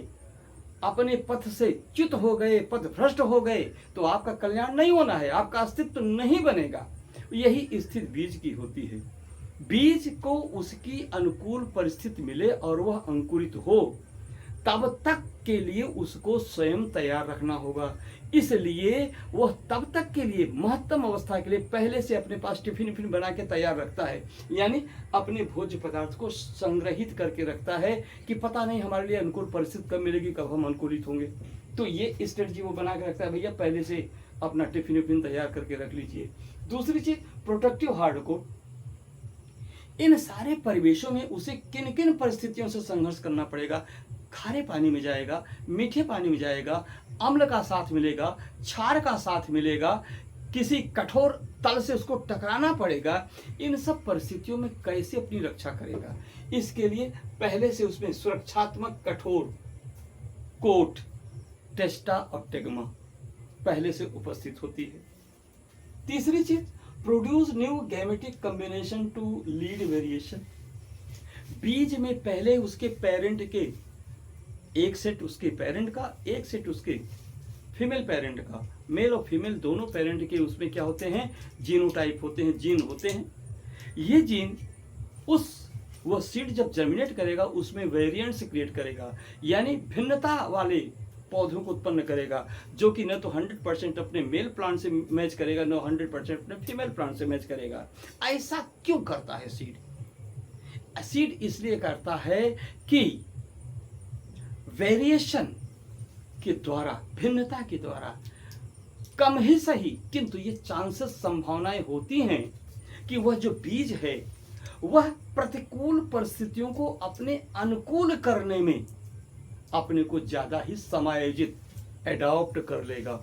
अपने पथ से च्युत हो गए, पथ भ्रष्ट हो गए, तो आपका कल्याण नहीं होना है, आपका अस्तित्व नहीं बनेगा। यही स्थिति बीज की होती है। बीज को उसकी अनुकूल परिस्थिति मिले और वह अंकुरित हो, तब तक के लिए उसको स्वयं तैयार रखना होगा। इसलिए वह तब तक के लिए महत्तम अवस्था के लिए पहले से अपने पास टिफिन बना के तैयार रखता है, यानी अपने भोज्य पदार्थ को संग्रहित करके रखता है कि पता नहीं हमारे लिए अनुकूल परिस्थिति कब मिलेगी, कब हम अनुकूलित होंगे। तो ये स्ट्रेटजी वो बना के रखता है, भैया पहले से अपना टिफिन तैयार करके रख लीजिए। दूसरी चीज, प्रोटेक्टिव हार्ड को इन सारे परिवेशों में उसे किन किन परिस्थितियों से संघर्ष करना पड़ेगा। खारे पानी में जाएगा, मीठे पानी में जाएगा, अम्ल का साथ मिलेगा, क्षार का साथ मिलेगा, किसी कठोर तल से उसको टकराना पड़ेगा। इन सब परिस्थितियों में कैसे अपनी रक्षा करेगा, इसके लिए पहले से उसमें सुरक्षात्मक कठोर कोट, टेस्टा और टेगमा पहले से उपस्थित होती है। तीसरी चीज, produce new gametic combination to lead variation. बीज में पहले उसके पेरेंट के एक सेट, उसके पेरेंट का एक सेट, उसके फीमेल पेरेंट का, मेल और फीमेल दोनों पेरेंट के उसमें क्या होते हैं, जीनोटाइप होते हैं, जीन होते हैं। ये जीन वह सीड जब जर्मिनेट करेगा उसमें वेरिएंट्स क्रिएट करेगा, यानी भिन्नता वाले पौधों को उत्पन्न करेगा, जो कि न तो 100% अपने मेल प्लांट से मैच करेगा, न 100% अपने फीमेल प्लांट से मैच करेगा। ऐसा क्यों करता है सीड? सीड इसलिए करता है कि वेरिएशन के द्वारा, भिन्नता के द्वारा, कम ही सही किंतु ये चांसेस, संभावनाएं होती हैं कि वह जो बीज है वह प्रतिकूल परिस्थितियों को अपने अनुकूल करने में अपने को ज्यादा ही समायोजित, एडॉप्ट कर लेगा।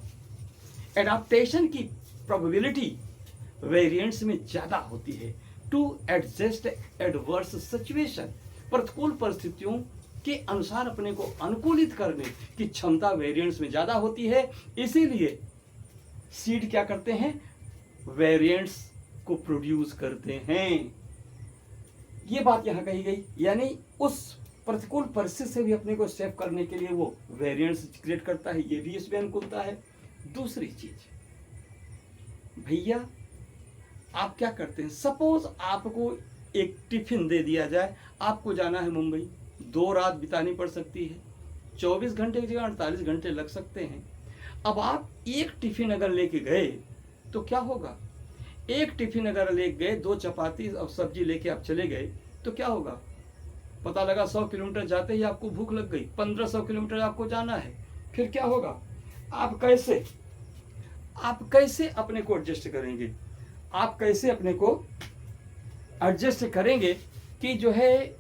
एडाप्टेशन की प्रोबेबिलिटी वेरिएंट्स में ज्यादा होती है। टू एडजस्ट एडवर्स सिचुएशन, प्रतिकूल परिस्थितियों के अनुसार अपने को अनुकूलित करने की क्षमता वेरिएंट्स में ज्यादा होती है। इसीलिए सीड क्या करते हैं, वेरिएंट्स को प्रोड्यूस करते हैं। ये बात यहां कही गई, यानी उस प्रतिकूल परिस्थिति से भी अपने को सेव करने के लिए वो वेरिएंट्स क्रिएट करता है, ये भी इसमें अनुकूलता है। दूसरी चीज, भैया आप क्या करते हैं, सपोज आपको एक टिफिन दे दिया जाए, आपको जाना है मुंबई, 2 रात बितानी पड़ सकती है, 24 घंटे की जगह 48 घंटे लग सकते हैं। अब आप एक टिफिन अगर लेके गए तो क्या होगा, एक टिफिन अगर ले गए, 2 चपाती और सब्जी लेके आप चले गए तो क्या होगा, पता लगा 100 किलोमीटर जाते ही आपको भूख लग गई, 1500 किलोमीटर आपको जाना है, फिर क्या होगा, आप कैसे अपने को एडजस्ट करेंगे, आप कैसे अपने को एडजस्ट करेंगे कि जो है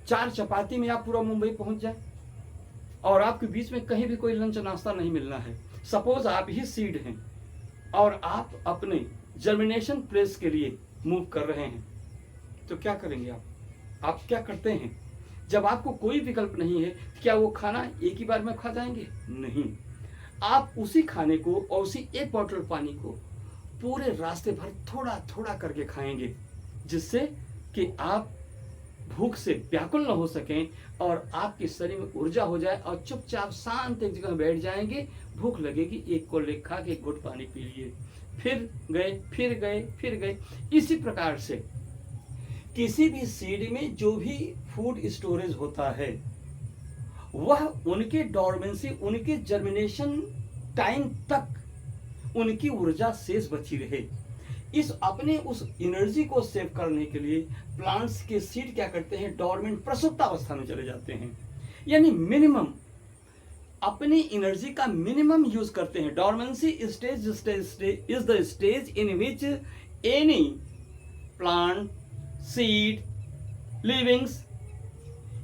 4 चपाती में आप पूरा मुंबई पहुंच जाए और आपके बीच में कहीं भी कोई लंच नाश्ता नहीं मिलना है। सपोज आप ही सीड हैं और आप अपने जर्मिनेशन प्लेस के लिए मूव कर रहे हैं, तो क्या करेंगे आप क्या करते हैं, जब आपको कोई विकल्प नहीं है, क्या वो खाना एक ही बार में खा जाएंगे? नहीं, आप उसी खाने को और उसी एक बोतल पानी को पूरे रास्ते भर थोड़ा थोड़ा करके खाएंगे, जिससे कि आप भूख से व्याकुल न हो सकें और आपके शरीर में ऊर्जा हो जाए और चुपचाप शांत एक जगह बैठ जाएंगे। भूख लगेगी, एक कोल्ड खा के एक घुट पानी पी लिए, फिर गए। इसी प्रकार से किसी भी सीड में जो भी फूड स्टोरेज होता है वह उनके डॉर्मेंसी, उनके जर्मिनेशन टाइम तक उनकी ऊर्जा शेष बची रहे। इस अपने उस एनर्जी को सेव करने के लिए प्लांट्स के सीड क्या करते हैं, डॉर्मेंट, प्रसुप्तावस्था में चले जाते हैं, यानी मिनिमम अपनी एनर्जी का मिनिमम यूज करते हैं। Dormancy stage is the stage in which any plant, seed, livings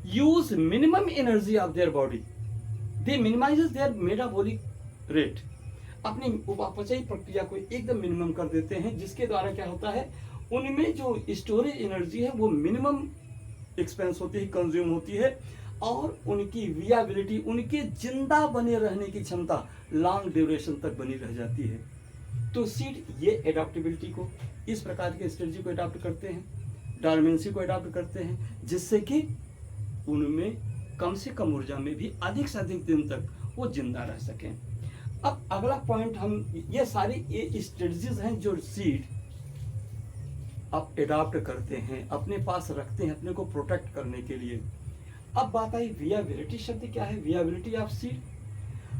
use minimum energy of their body, they minimizes their metabolic rate, अपनी उपापचयी प्रक्रिया को एकदम मिनिमम कर देते हैं, जिसके द्वारा क्या होता है, उनमें जो स्टोरेज एनर्जी है वो मिनिमम एक्सपेंस होती है, कंज्यूम होती है, और उनकी वियाबिलिटी, उनके जिंदा बने रहने की क्षमता लॉन्ग ड्यूरेशन तक बनी रह जाती है। तो सीड ये एडाप्टेबिलिटी को, इस प्रकार की स्ट्रेटजी को अडॉप्ट करते हैं, डॉर्मेंसी को अडॉप्ट करते हैं, जिससे कि उनमें कम से कम ऊर्जा में भी अधिक से अधिक दिन तक वो जिंदा रह सकें। अब अगला पॉइंट, हम ये सारी ये स्ट्रेटजीज हैं जो सीड आप अडॉप्ट करते हैं, अपने पास रखते हैं अपने को प्रोटेक्ट करने के लिए। अब बात आई वियाबिलिटी शब्द क्या है, वियाबिलिटी ऑफ सीड।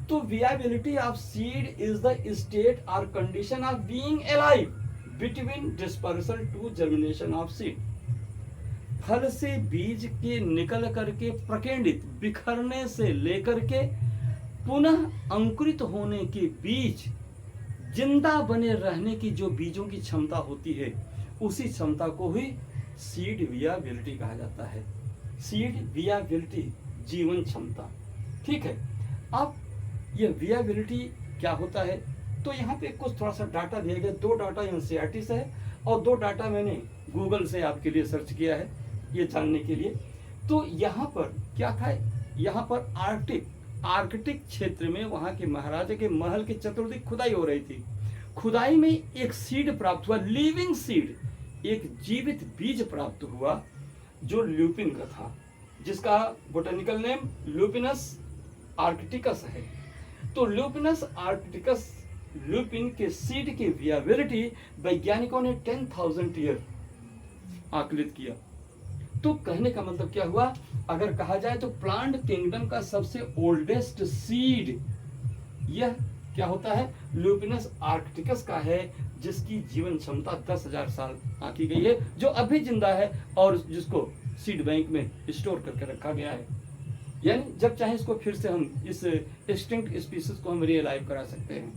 तो viability of seed is the state और condition of being alive between dispersal to germination of seed. फल से बीज के निकल करके प्रकेंडित, बिखरने से लेकर के पुनः अंकुरित होने के बीच जिंदा बने रहने की जो बीजों की क्षमता होती है, उसी क्षमता को ही सीड वियाबिलिटी कहा जाता है। सीड वियाबिलिटी, जीवन क्षमता। ठीक है, अब यह वियाबिलिटी क्या होता है, तो यहाँ पे कुछ थोड़ा सा डाटा दिया गया। 2 डाटा एनसीईआरटी से है और 2 डाटा मैंने गूगल से आपके लिए सर्च किया है ये जानने के लिए। तो यहाँ पर क्या था, यहाँ पर आर्कटिक क्षेत्र में वहाँ के महाराजा के महल की चतुर्दिक खुदाई हो रही थी। खुदाई में एक सीड प्राप्त हुआ, लिविंग सीड, एक जीवित बीज प्राप्त हुआ जो ल्यूपिन का था, जिसका बोटेनिकल नेम ल्यूपिनस आर्कटिकस है। तो ल्यूपिनस आर्कटिकस, ल्यूपिन के सीड की वियाबिलिटी वैज्ञानिकों ने 10,000 ईयर आकलित किया। तो कहने का मतलब क्या हुआ, अगर कहा जाए तो प्लांट किंगडम का सबसे ओल्डेस्ट सीड यह क्या होता है, ल्यूपिनस आर्कटिकस का है, जिसकी जीवन क्षमता 10,000 साल आंकी गई है, जो अभी जिंदा है और जिसको सीड बैंक में स्टोर करके रखा गया है। यानी जब चाहे इसको फिर से हम इस एक्सटिंक्ट स्पीसीज को हम रियलाइव करा सकते हैं।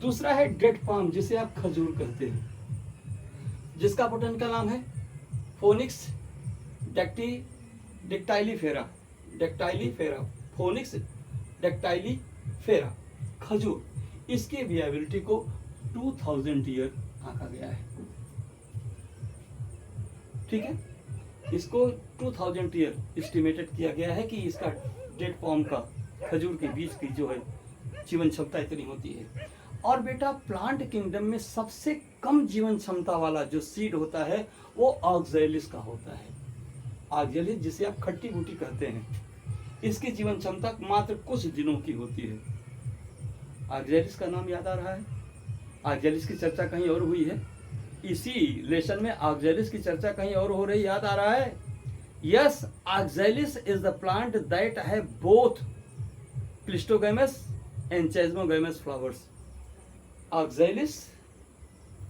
दूसरा है डेड पाम, जिसे आप खजूर कहते हैं, जिसका बोटेनिकल नाम है फोनिक्स डेक्टाइलीफेरा, फोनिक्स डेक्टाइलीफेरा, खजूर। इसकी वियाबिलिटी को 2000 ईयर आंका गया है। ठीक है, इसको 2000 ईयर एस्टिमेटेड किया गया है कि इसका डेड पॉम का, खजूर के बीज की जो है जीवन क्षमता इतनी होती है। और बेटा प्लांट किंगडम में सबसे कम जीवन क्षमता वाला जो सीड होता है वो ऑक्सैलिस का होता है। ऑक्सैलिस जिसे आप खट्टी बूटी कहते हैं, इसकी जीवन क्षमता मात्र कुछ दिनों की होती है। ऑक्सैलिस का नाम याद आ रहा है, ऑक्सैलिस की चर्चा कहीं और हुई है, इसी लेसन में ऑक्सैलिस की चर्चा कहीं और हो रही, याद आ रहा है। Yes, oxalis is the plant that have both cleistogamous and chasmogamous flowers. Oxalis,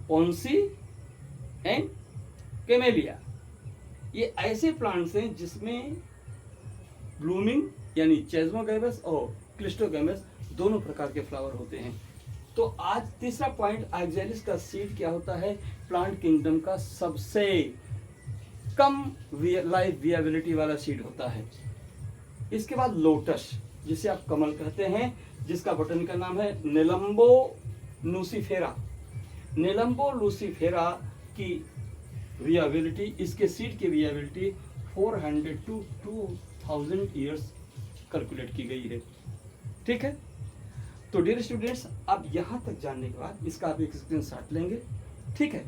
pansy and camellia, ये ऐसे प्लांट्स हैं जिसमें ब्लूमिंग यानी चेस्मोगैमस और क्लिस्टोगैमस दोनों प्रकार के फ्लावर होते हैं। तो आज तीसरा पॉइंट, ऑक्सैलिस का सीड क्या होता है, प्लांट किंगडम का सबसे कम लाइफ वियाबिलिटी वाला सीड होता है। इसके बाद लोटस, जिसे आप कमल कहते हैं, जिसका बोटेनिकल नाम है नेलम्बो लूसीफेरा। नेलम्बो लूसीफेरा की वियाबिलिटी, इसके सीड की वियाबिलिटी 400 to 2000 ईयर्स कैलकुलेट की गई है। ठीक है, तो डियर स्टूडेंट्स, अब यहाँ तक जानने के बाद इसका आप एक स्क्रीनशॉट लेंगे। ठीक है,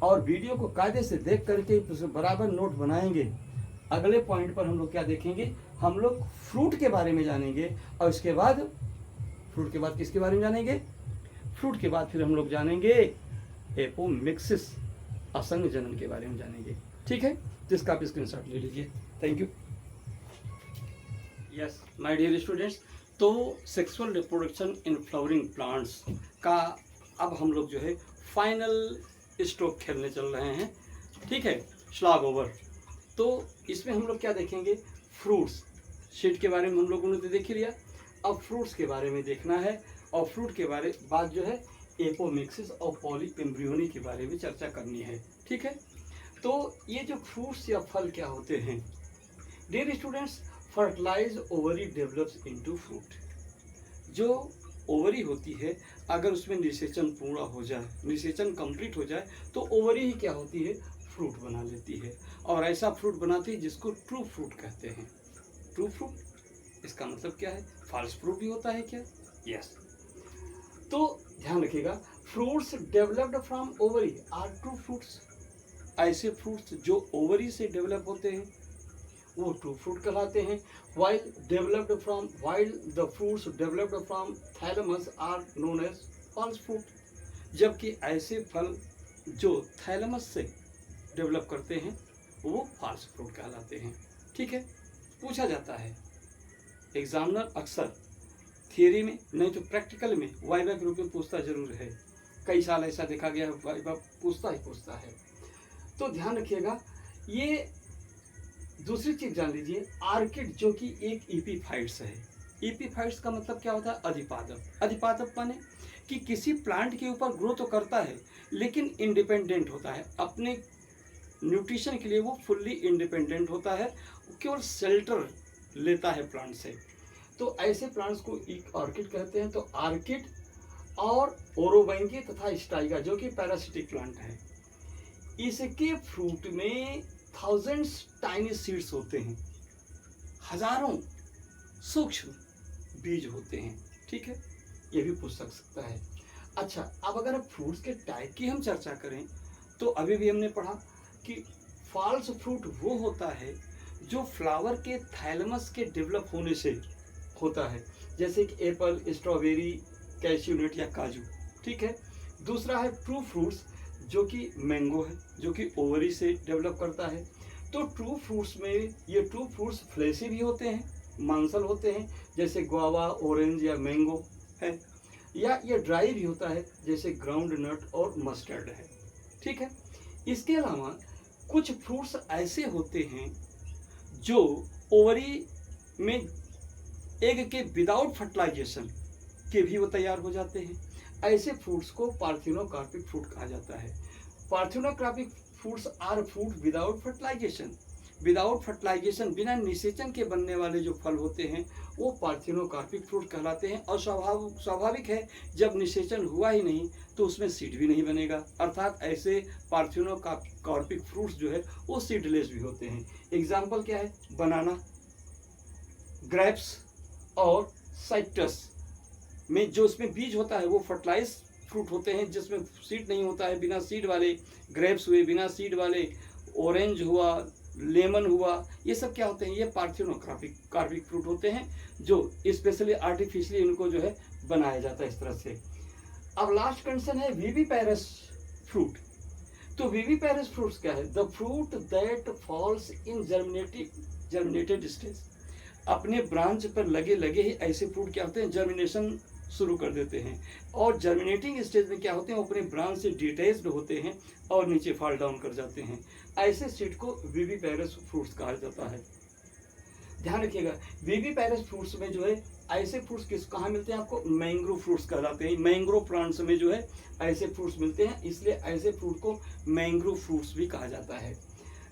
और वीडियो को कायदे से देख करके बराबर नोट बनाएंगे। अगले पॉइंट पर हम लोग क्या देखेंगे, हम लोग फ्रूट के बारे में जानेंगे, और इसके बाद फ्रूट के बाद किसके बारे में जानेंगे, फ्रूट के बाद फिर हम लोग जानेंगे एपोमिक्सिस, असंग जनन के बारे में जानेंगे। ठीक है, जिसका आप स्क्रीनशॉट ले लीजिए। Thank you. Yes my dear students, तो sexual reproduction in flowering plants का अब हम लोग जो है फाइनल स्ट्रोक खेलने चल रहे हैं। ठीक है, स्लॉग ओवर। तो इसमें हम लोग क्या देखेंगे, फ्रूट्स, सीड के बारे में हम लोगों ने तो देख ही लिया, अब फ्रूट्स के बारे में देखना है, और फ्रूट के बारे बाद जो है एपोमिक्सिस और पॉलीएम्ब्रियोनी के बारे में चर्चा करनी है। ठीक है, तो ये जो फ्रूट्स या फल क्या होते हैं dear students, fertilize ovary develops into fruit. जो ओवरी होती है, अगर उसमें निषेचन पूर्ण हो जाए, निषेचन कंप्लीट हो जाए, तो ओवरी ही क्या होती है, फ्रूट बना लेती है, और ऐसा फ्रूट बनाती है जिसको ट्रू फ्रूट कहते हैं। ट्रू फ्रूट इसका मतलब क्या है? फॉल्स फ्रूट भी होता है क्या? यस। तो ध्यान रखिएगा, fruits developed from ovary are true fruits. ऐसे फ्रूट्स जो ओवरी से डेवलप होते हैं वो ट्रू फ्रूट कहलाते हैं। While the fruits developed from thalamus are known as false fruit. जबकि ऐसे फल जो थैलेमस से डेवलप करते हैं वो फॉल्स फ्रूट कहलाते हैं। ठीक है, पूछा जाता है एग्जामिनर अक्सर थियरी में नहीं तो प्रैक्टिकल में वाइवा के रूप में पूछता जरूर है। कई साल ऐसा देखा गया है, वाइवा पूछता है। तो ध्यान रखिएगा, ये दूसरी चीज जान लीजिए, आर्किड जो कि एक एपीफाइट्स है। एपीफाइट्स का मतलब क्या होता है? अधिपादप। अधिपादप माने कि किसी प्लांट के ऊपर ग्रो तो करता है लेकिन इंडिपेंडेंट होता है, अपने न्यूट्रिशन के लिए वो फुल्ली इंडिपेंडेंट होता है, केवल शेल्टर लेता है प्लांट से। तो ऐसे प्लांट्स को एक ऑर्किड कहते हैं। तो आर्किड और ओरोबैंगी तथा स्टाइगा जो कि पैरासिटिक प्लांट है, इसके फ्रूट में थाउजेंड्स टाइनी सीड्स होते हैं, हजारों सूक्ष्म बीज होते हैं। ठीक है, ये भी पूछ सकता है। अच्छा, अब अगर फ्रूट्स के टाइप की हम चर्चा करें तो अभी भी हमने पढ़ा कि फॉल्स फ्रूट वो होता है जो फ्लावर के थैलेमस के डेवलप होने से होता है, जैसे कि एप्पल, स्ट्रॉबेरी, कैश्यू नट या काजू। ठीक है, दूसरा है ट्रू फ्रूट्स जो कि मैंगो है, जो कि ओवरी से डेवलप करता है। तो ट्रू फ्रूट्स में ये ट्रू फ्रूट्स फ्लेशी भी होते हैं, मांसल होते हैं, जैसे गुआवा, ऑरेंज या मैंगो है, या ये ड्राई भी होता है जैसे ग्राउंड नट और मस्टर्ड है। ठीक है, इसके अलावा कुछ फ्रूट्स ऐसे होते हैं जो ओवरी में एग के विदाउट फर्टिलाइजेशन के भी वो तैयार हो जाते हैं। ऐसे फ्रूट्स को पार्थिनोकार्पिक फ्रूट कहा जाता है। Parthenocarpic fruits are fruit without fertilization. Without fertilization, बिना निषेचन के बनने वाले जो फल होते हैं वो पार्थिनोकार्पिक फ्रूट कहलाते हैं। और स्वाभाविक है, जब निषेचन हुआ ही नहीं तो उसमें सीड भी नहीं बनेगा, अर्थात ऐसे पार्थिनोकार्पिक फ्रूट्स जो है वो सीडलेस भी होते हैं। एग्जाम्पल क्या है? बनाना, ग्रेप्स और साइट्रस में जो इसमें बीज होता है वो फर्टिलाइज फ्रूट होते हैं, जिसमें सीड नहीं होता है। बिना सीड वाले ग्रेप्स हुए, बिना सीड वाले ऑरेंज हुआ, लेमन हुआ, ये सब क्या होते हैं? ये पार्थिनोकार्पिक फ्रूट होते हैं, जो स्पेशली आर्टिफिशियली इनको जो है बनाया जाता है इस तरह से। अब लास्ट कंडीशन है विविपेरस फ्रूट। तो विविपेरस फ्रूट्स क्या है? The fruit that falls in germinated stage. अपने ब्रांच पर लगे लगे ही ऐसे फ्रूट क्या होते हैं? जर्मिनेशन शुरू कर देते हैं, और जर्मिनेटिंग स्टेज में क्या होते हैं? वो अपने ब्रांच से डिटैच्ड होते हैं और नीचे फॉल डाउन कर जाते हैं। ऐसे सीड को विविपेरस फ्रूट्स कहा जाता है। ध्यान रखिएगा, विविपेरस फ्रूट्स में जो है ऐसे फ्रूट्स कहाँ मिलते हैं आपको? मैंग्रो फ्रूट्स कहलाते हैं। मैंग्रो प्लांट्स में जो है ऐसे फ्रूट्स मिलते हैं, इसलिए ऐसे फ्रूट को मैंग्रो फ्रूट्स भी कहा जाता है।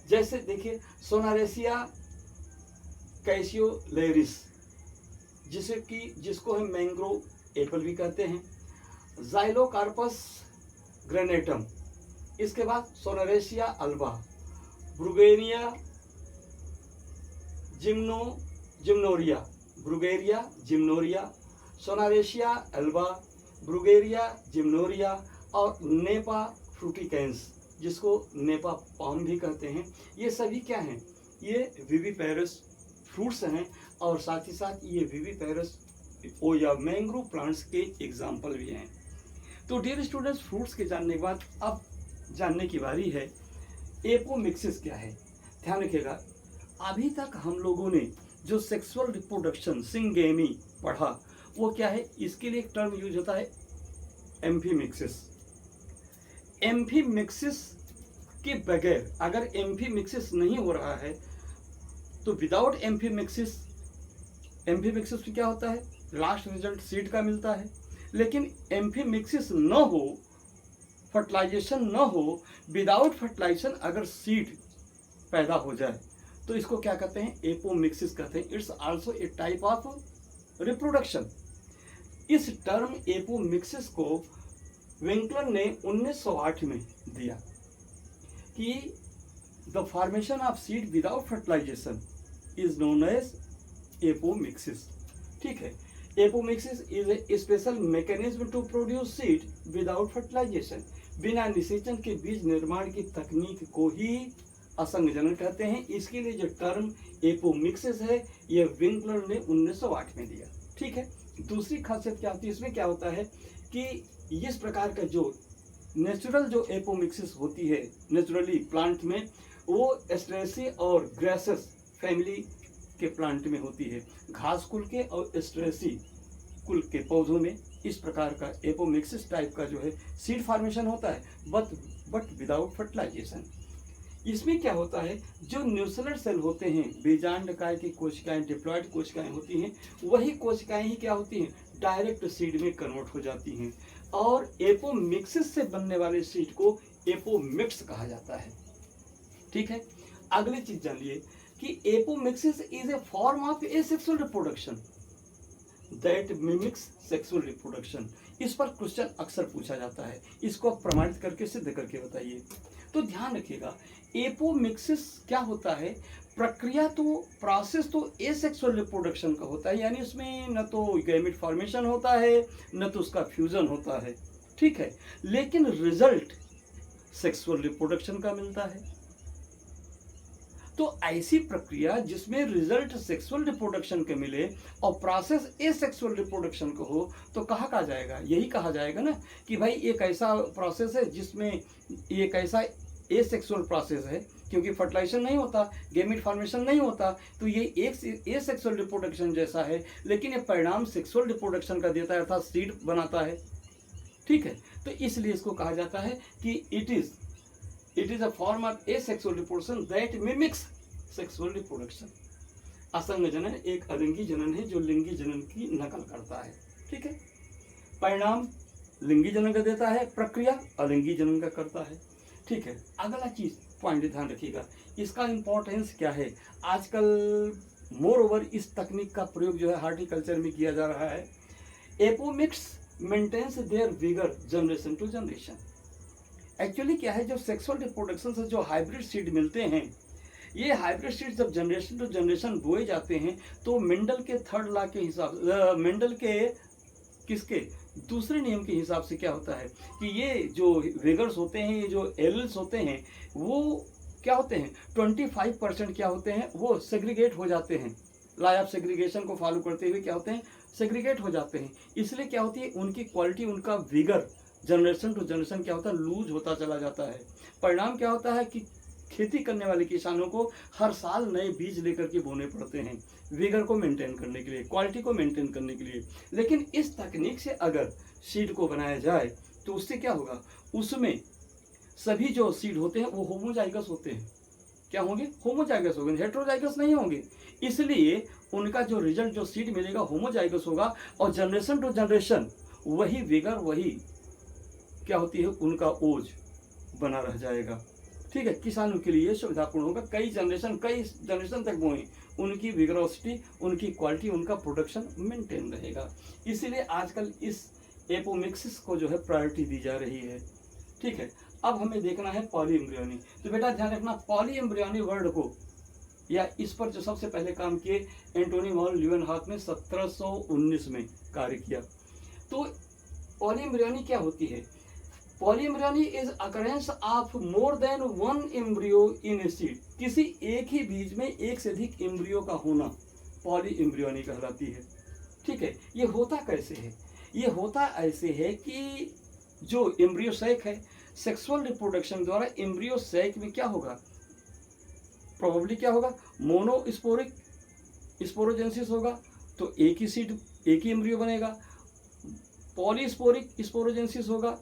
जैसे देखिए, सोनारेसिया कैसियोलेरिस जिसको हम मैंग्रो एप्पल भी कहते हैं, ज़ाइलोकार्पस ग्रेनेटम, इसके बाद सोनारेसिया अल्बा, ब्रुगेरिया जिम्नोरिया, सोनारेसिया अल्बा, ब्रुगेरिया जिम्नोरिया और नेपा फ्रूटिकेंस, जिसको नेपा पाम भी कहते हैं। ये सभी क्या हैं? ये विविपेरस फ्रूट्स हैं, और साथ ही साथ ये विविपेरस या मैंग्रो प्लांट्स के एग्जाम्पल भी हैं। तो डियर स्टूडेंट्स, फ्रूट्स के जानने के बाद अब जानने की बारी है एपोमिक्सिस क्या है। ध्यान रखिएगा, अभी तक हम लोगों ने जो सेक्सुअल रिप्रोडक्शन सिंगेमी पढ़ा वो क्या है? इसके लिए एक टर्म यूज होता है एम्फीमिक्सिस। एम्फीमिक्सिस के बगैर, अगर एम्फीमिक्सिस नहीं हो रहा है तो विदाउट एम्फीमिक्सिस में क्या होता है? लास्ट रिजल्ट सीड का मिलता है। लेकिन एम्फीमिक्सिस न हो, फर्टिलाइजेशन न हो, विदाउट फर्टिलाइजेशन अगर सीड पैदा हो जाए तो इसको क्या कहते हैं? एपोमिक्सिस कहते हैं। It's also a type of reproduction. इस टर्म एपोमिक्सिस को विंकलर ने 1908 में दिया कि the formation of seed without fertilization is known as apomixis. ठीक है, apomixis is a special mechanism to produce seed without fertilization. बिना निषेचन के बीज निर्माण की तकनीक को ही असंग जनन कहते हैं। इसके लिए जो टर्म एपोमिक्सिस है यह विंकलर ने 1908 में दिया। ठीक है, दूसरी खासियत क्या होती है इसमें, क्या होता है कि इस प्रकार का जो नेचुरल जो एपोमिक्सिस होती है नेचुरली प्लांट में, वो एस्ट्रेसी और ग्रासेस फैमिली के प्लांट में होती है। घास कुल के और एस्ट्रेसी कुल के पौधों में इस प्रकार का एपोमिक्सिस टाइप का जो है सीड फॉर्मेशन होता है, बट विदाउट फर्टिलाइजेशन। इसमें क्या होता है, जो न्यूक्लियर सेल होते हैं, बीजांडकाय की कोशिकाएं, डिप्लॉयड कोशिकाएं होती हैं, वही कोशिकाएं ही क्या होती हैं, डायरेक्ट सीड में कन्वर्ट हो जाती हैं। और एपोमिक्सिस से बनने वाले सीड को एपोमिक्स कहा जाता है। ठीक है, अगली चीज जानिए कि apomixis is A form of asexual reproduction that mimics sexual reproduction. इस पर क्वेश्चन अक्सर पूछा जाता है, इसको प्रमाणित करके सिद्ध करके बताइए। तो ध्यान रखिएगा, एपोमिक्सिस क्या होता है, प्रक्रिया तो प्रोसेस तो एसेक्सुअल रिप्रोडक्शन का होता है, यानी उसमें न तो गैमेट फॉर्मेशन होता है न तो उसका फ्यूजन होता है। ठीक है, लेकिन रिजल्ट सेक्सुअल रिप्रोडक्शन का मिलता है। तो ऐसी प्रक्रिया जिसमें रिजल्ट सेक्सुअल रिप्रोडक्शन के मिले और प्रोसेस एसेक्सुअल रिप्रोडक्शन का हो, तो कहा जाएगा, यही कहा जाएगा ना कि भाई एक ऐसा प्रोसेस है जिसमें एक ऐसा एसेक्सुअल प्रोसेस है, क्योंकि फर्टिलाइजेशन नहीं होता, गैमेट फॉर्मेशन नहीं होता, तो ये एक एसेक्सुअल रिप्रोडक्शन जैसा है, लेकिन ये परिणाम सेक्सुअल रिप्रोडक्शन का देता है, अर्थात सीड बनाता है। ठीक है, तो इसलिए इसको कहा जाता है कि it is a form of asexual reproduction that mimics sexual reproduction. असंग जनन एक अलिंगी जनन है जो लिंगी जनन की नकल करता है। ठीक है, परिणाम लिंगी जनन का देता है, प्रक्रिया अलिंगी जनन का करता है। ठीक है, अगला चीज पॉइंट ध्यान रखिएगा, इसका इंपॉर्टेंस क्या है। आजकल मोर ओवर इस तकनीक का प्रयोग जो है हॉर्टिकल्चर में किया जा रहा है। Apomix maintains their vigour generation to generation. Actually क्या है, जो सेक्सुअल रिप्रोडक्शन से जो हाइब्रिड सीड मिलते हैं, ये हाइब्रिड सीड जब जनरेशन टू जनरेशन बोए जाते हैं, तो मेंडल के थर्ड लॉ के हिसाब, मेंडल के किसके दूसरे नियम के हिसाब से क्या होता है कि ये जो विगर्स होते हैं, ये जो एल्स होते हैं, वो क्या होते हैं 25% क्या होते हैं, वो सेग्रीगेट हो जाते हैं। लॉ ऑफ सेग्रीगेशन को फॉलो करते हुए क्या होते हैं, सेग्रीगेट हो जाते हैं। इसलिए क्या होती है, उनकी क्वालिटी, उनका विगर जनरेशन टू जनरेशन क्या होता है, लूज होता चला जाता है। परिणाम क्या होता है कि खेती करने वाले किसानों को हर साल नए बीज लेकर के बोने पड़ते हैं, विगर को मेंटेन करने के लिए, क्वालिटी को मेंटेन करने के लिए। लेकिन इस तकनीक से अगर सीड को बनाया जाए तो उससे क्या होगा, उसमें सभी जो सीड होते हैं वो होमोजाइगस होते हैं। क्या होंगे, होमोजाइगस होंगे, हेटेरोजाइगस नहीं होंगे। इसलिए उनका जो रिजल्ट, जो सीड मिलेगा होमोजाइगस होगा, और जनरेशन टू जनरेशन वही विगर, वही क्या होती है, उनका ओज बना रह जाएगा। ठीक है, किसानों के लिए सुविधापूर्ण होगा, कई जनरेशन तक बोएं, उनकी विग्रोसिटी, उनकी क्वालिटी, उनका प्रोडक्शन मेंटेन रहेगा। इसीलिए आजकल इस एपोमिक्सिस को जो है प्रायोरिटी दी जा रही है। ठीक है, अब हमें देखना है पॉलीएम्ब्रियोनी। तो बेटा ध्यान रखना, पॉलीएम्ब्रियोनी वर्ड को, या इस पर जो सबसे पहले काम किए एंटोनी वॉन ल्यूवेनहॉक ने 1719 में कार्य किया। तो पॉलीएम्ब्रियोनी क्या होती है, polyembryony is occurrence of more than one embryo in a seed. किसी एक ही बीज में एक से अधिक एम्ब्रियो का होना पॉलीएम्ब्रियोनी कहलाती है। ठीक है, ये होता कैसे है, ये होता ऐसे है कि जो एम्ब्रियो सैक है, सेक्सुअल रिप्रोडक्शन द्वारा एम्ब्रियो सैक में क्या होगा, प्रोबेबली क्या होगा, मोनोस्पोरिक स्पोरोजेंसिस होगा, तो एक ही सीड, एक ही एम्ब्रियो बनेगा। पॉलीस्पोरिक स्पोरोजेंसिस होगा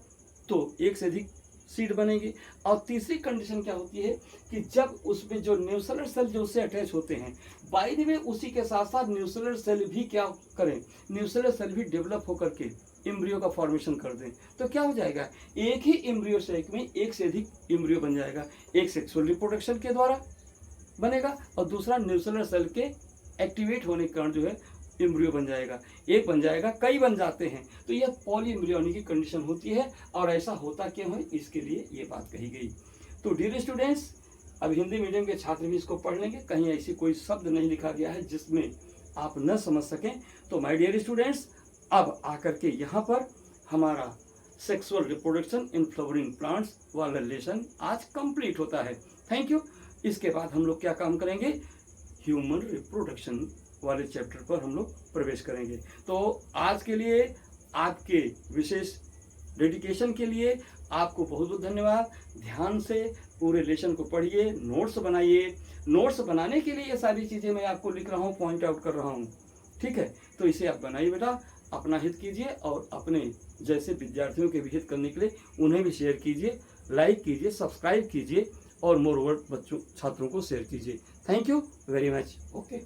तो एक से अधिक सीड बनेगी। और तीसरी कंडीशन क्या होती है कि जब उसमें जो न्यूक्लियर सेल जो उससे अटैच होते हैं, बाय द वे उसी के साथ साथ न्यूक्लियर सेल भी क्या करें, न्यूक्लियर सेल भी डेवलप होकर के एम्ब्रियो का फॉर्मेशन कर दें, तो क्या हो जाएगा, एक ही एम्ब्रियो सैक में एक से अधिक एम्ब्रियो बन जाएगा। एक सेक्सुअल रिप्रोडक्शन के द्वारा बनेगा और दूसरा न्यूक्लियर सेल के एक्टिवेट होने के कारण जो है एम्ब्रियो बन जाएगा। एक बन जाएगा, कई बन जाते हैं, तो यह पॉलीएम्ब्रियोनी की कंडीशन होती है। और ऐसा होता क्यों है, इसके लिए ये बात कही गई। तो डियर स्टूडेंट्स, अब हिंदी मीडियम के छात्र भी इसको पढ़ लेंगे, कहीं ऐसी कोई शब्द नहीं लिखा गया है जिसमें आप न समझ सकें। तो माय डियर स्टूडेंट्स, अब आकर के यहाँ पर हमारा sexual reproduction in flowering plants वाला लेसन आज कंप्लीट होता है। Thank you. इसके बाद हम लोग क्या काम करेंगे, ह्यूमन रिप्रोडक्शन वाले चैप्टर पर हम लोग प्रवेश करेंगे। तो आज के लिए आपके विशेष डेडिकेशन के लिए आपको बहुत बहुत धन्यवाद। ध्यान से पूरे लेसन को पढ़िए, नोट्स बनाइए। नोट्स बनाने के लिए ये सारी चीज़ें मैं आपको लिख रहा हूँ, पॉइंट आउट कर रहा हूँ, ठीक है। तो इसे आप बनाइए बेटा, अपना हित कीजिए और अपने जैसे विद्यार्थियों के भी हित करने के लिए उन्हें भी शेयर कीजिए, लाइक कीजिए, सब्सक्राइब कीजिए और मोर ओवर बच्चों छात्रों को शेयर कीजिए। Thank you very much. Okay.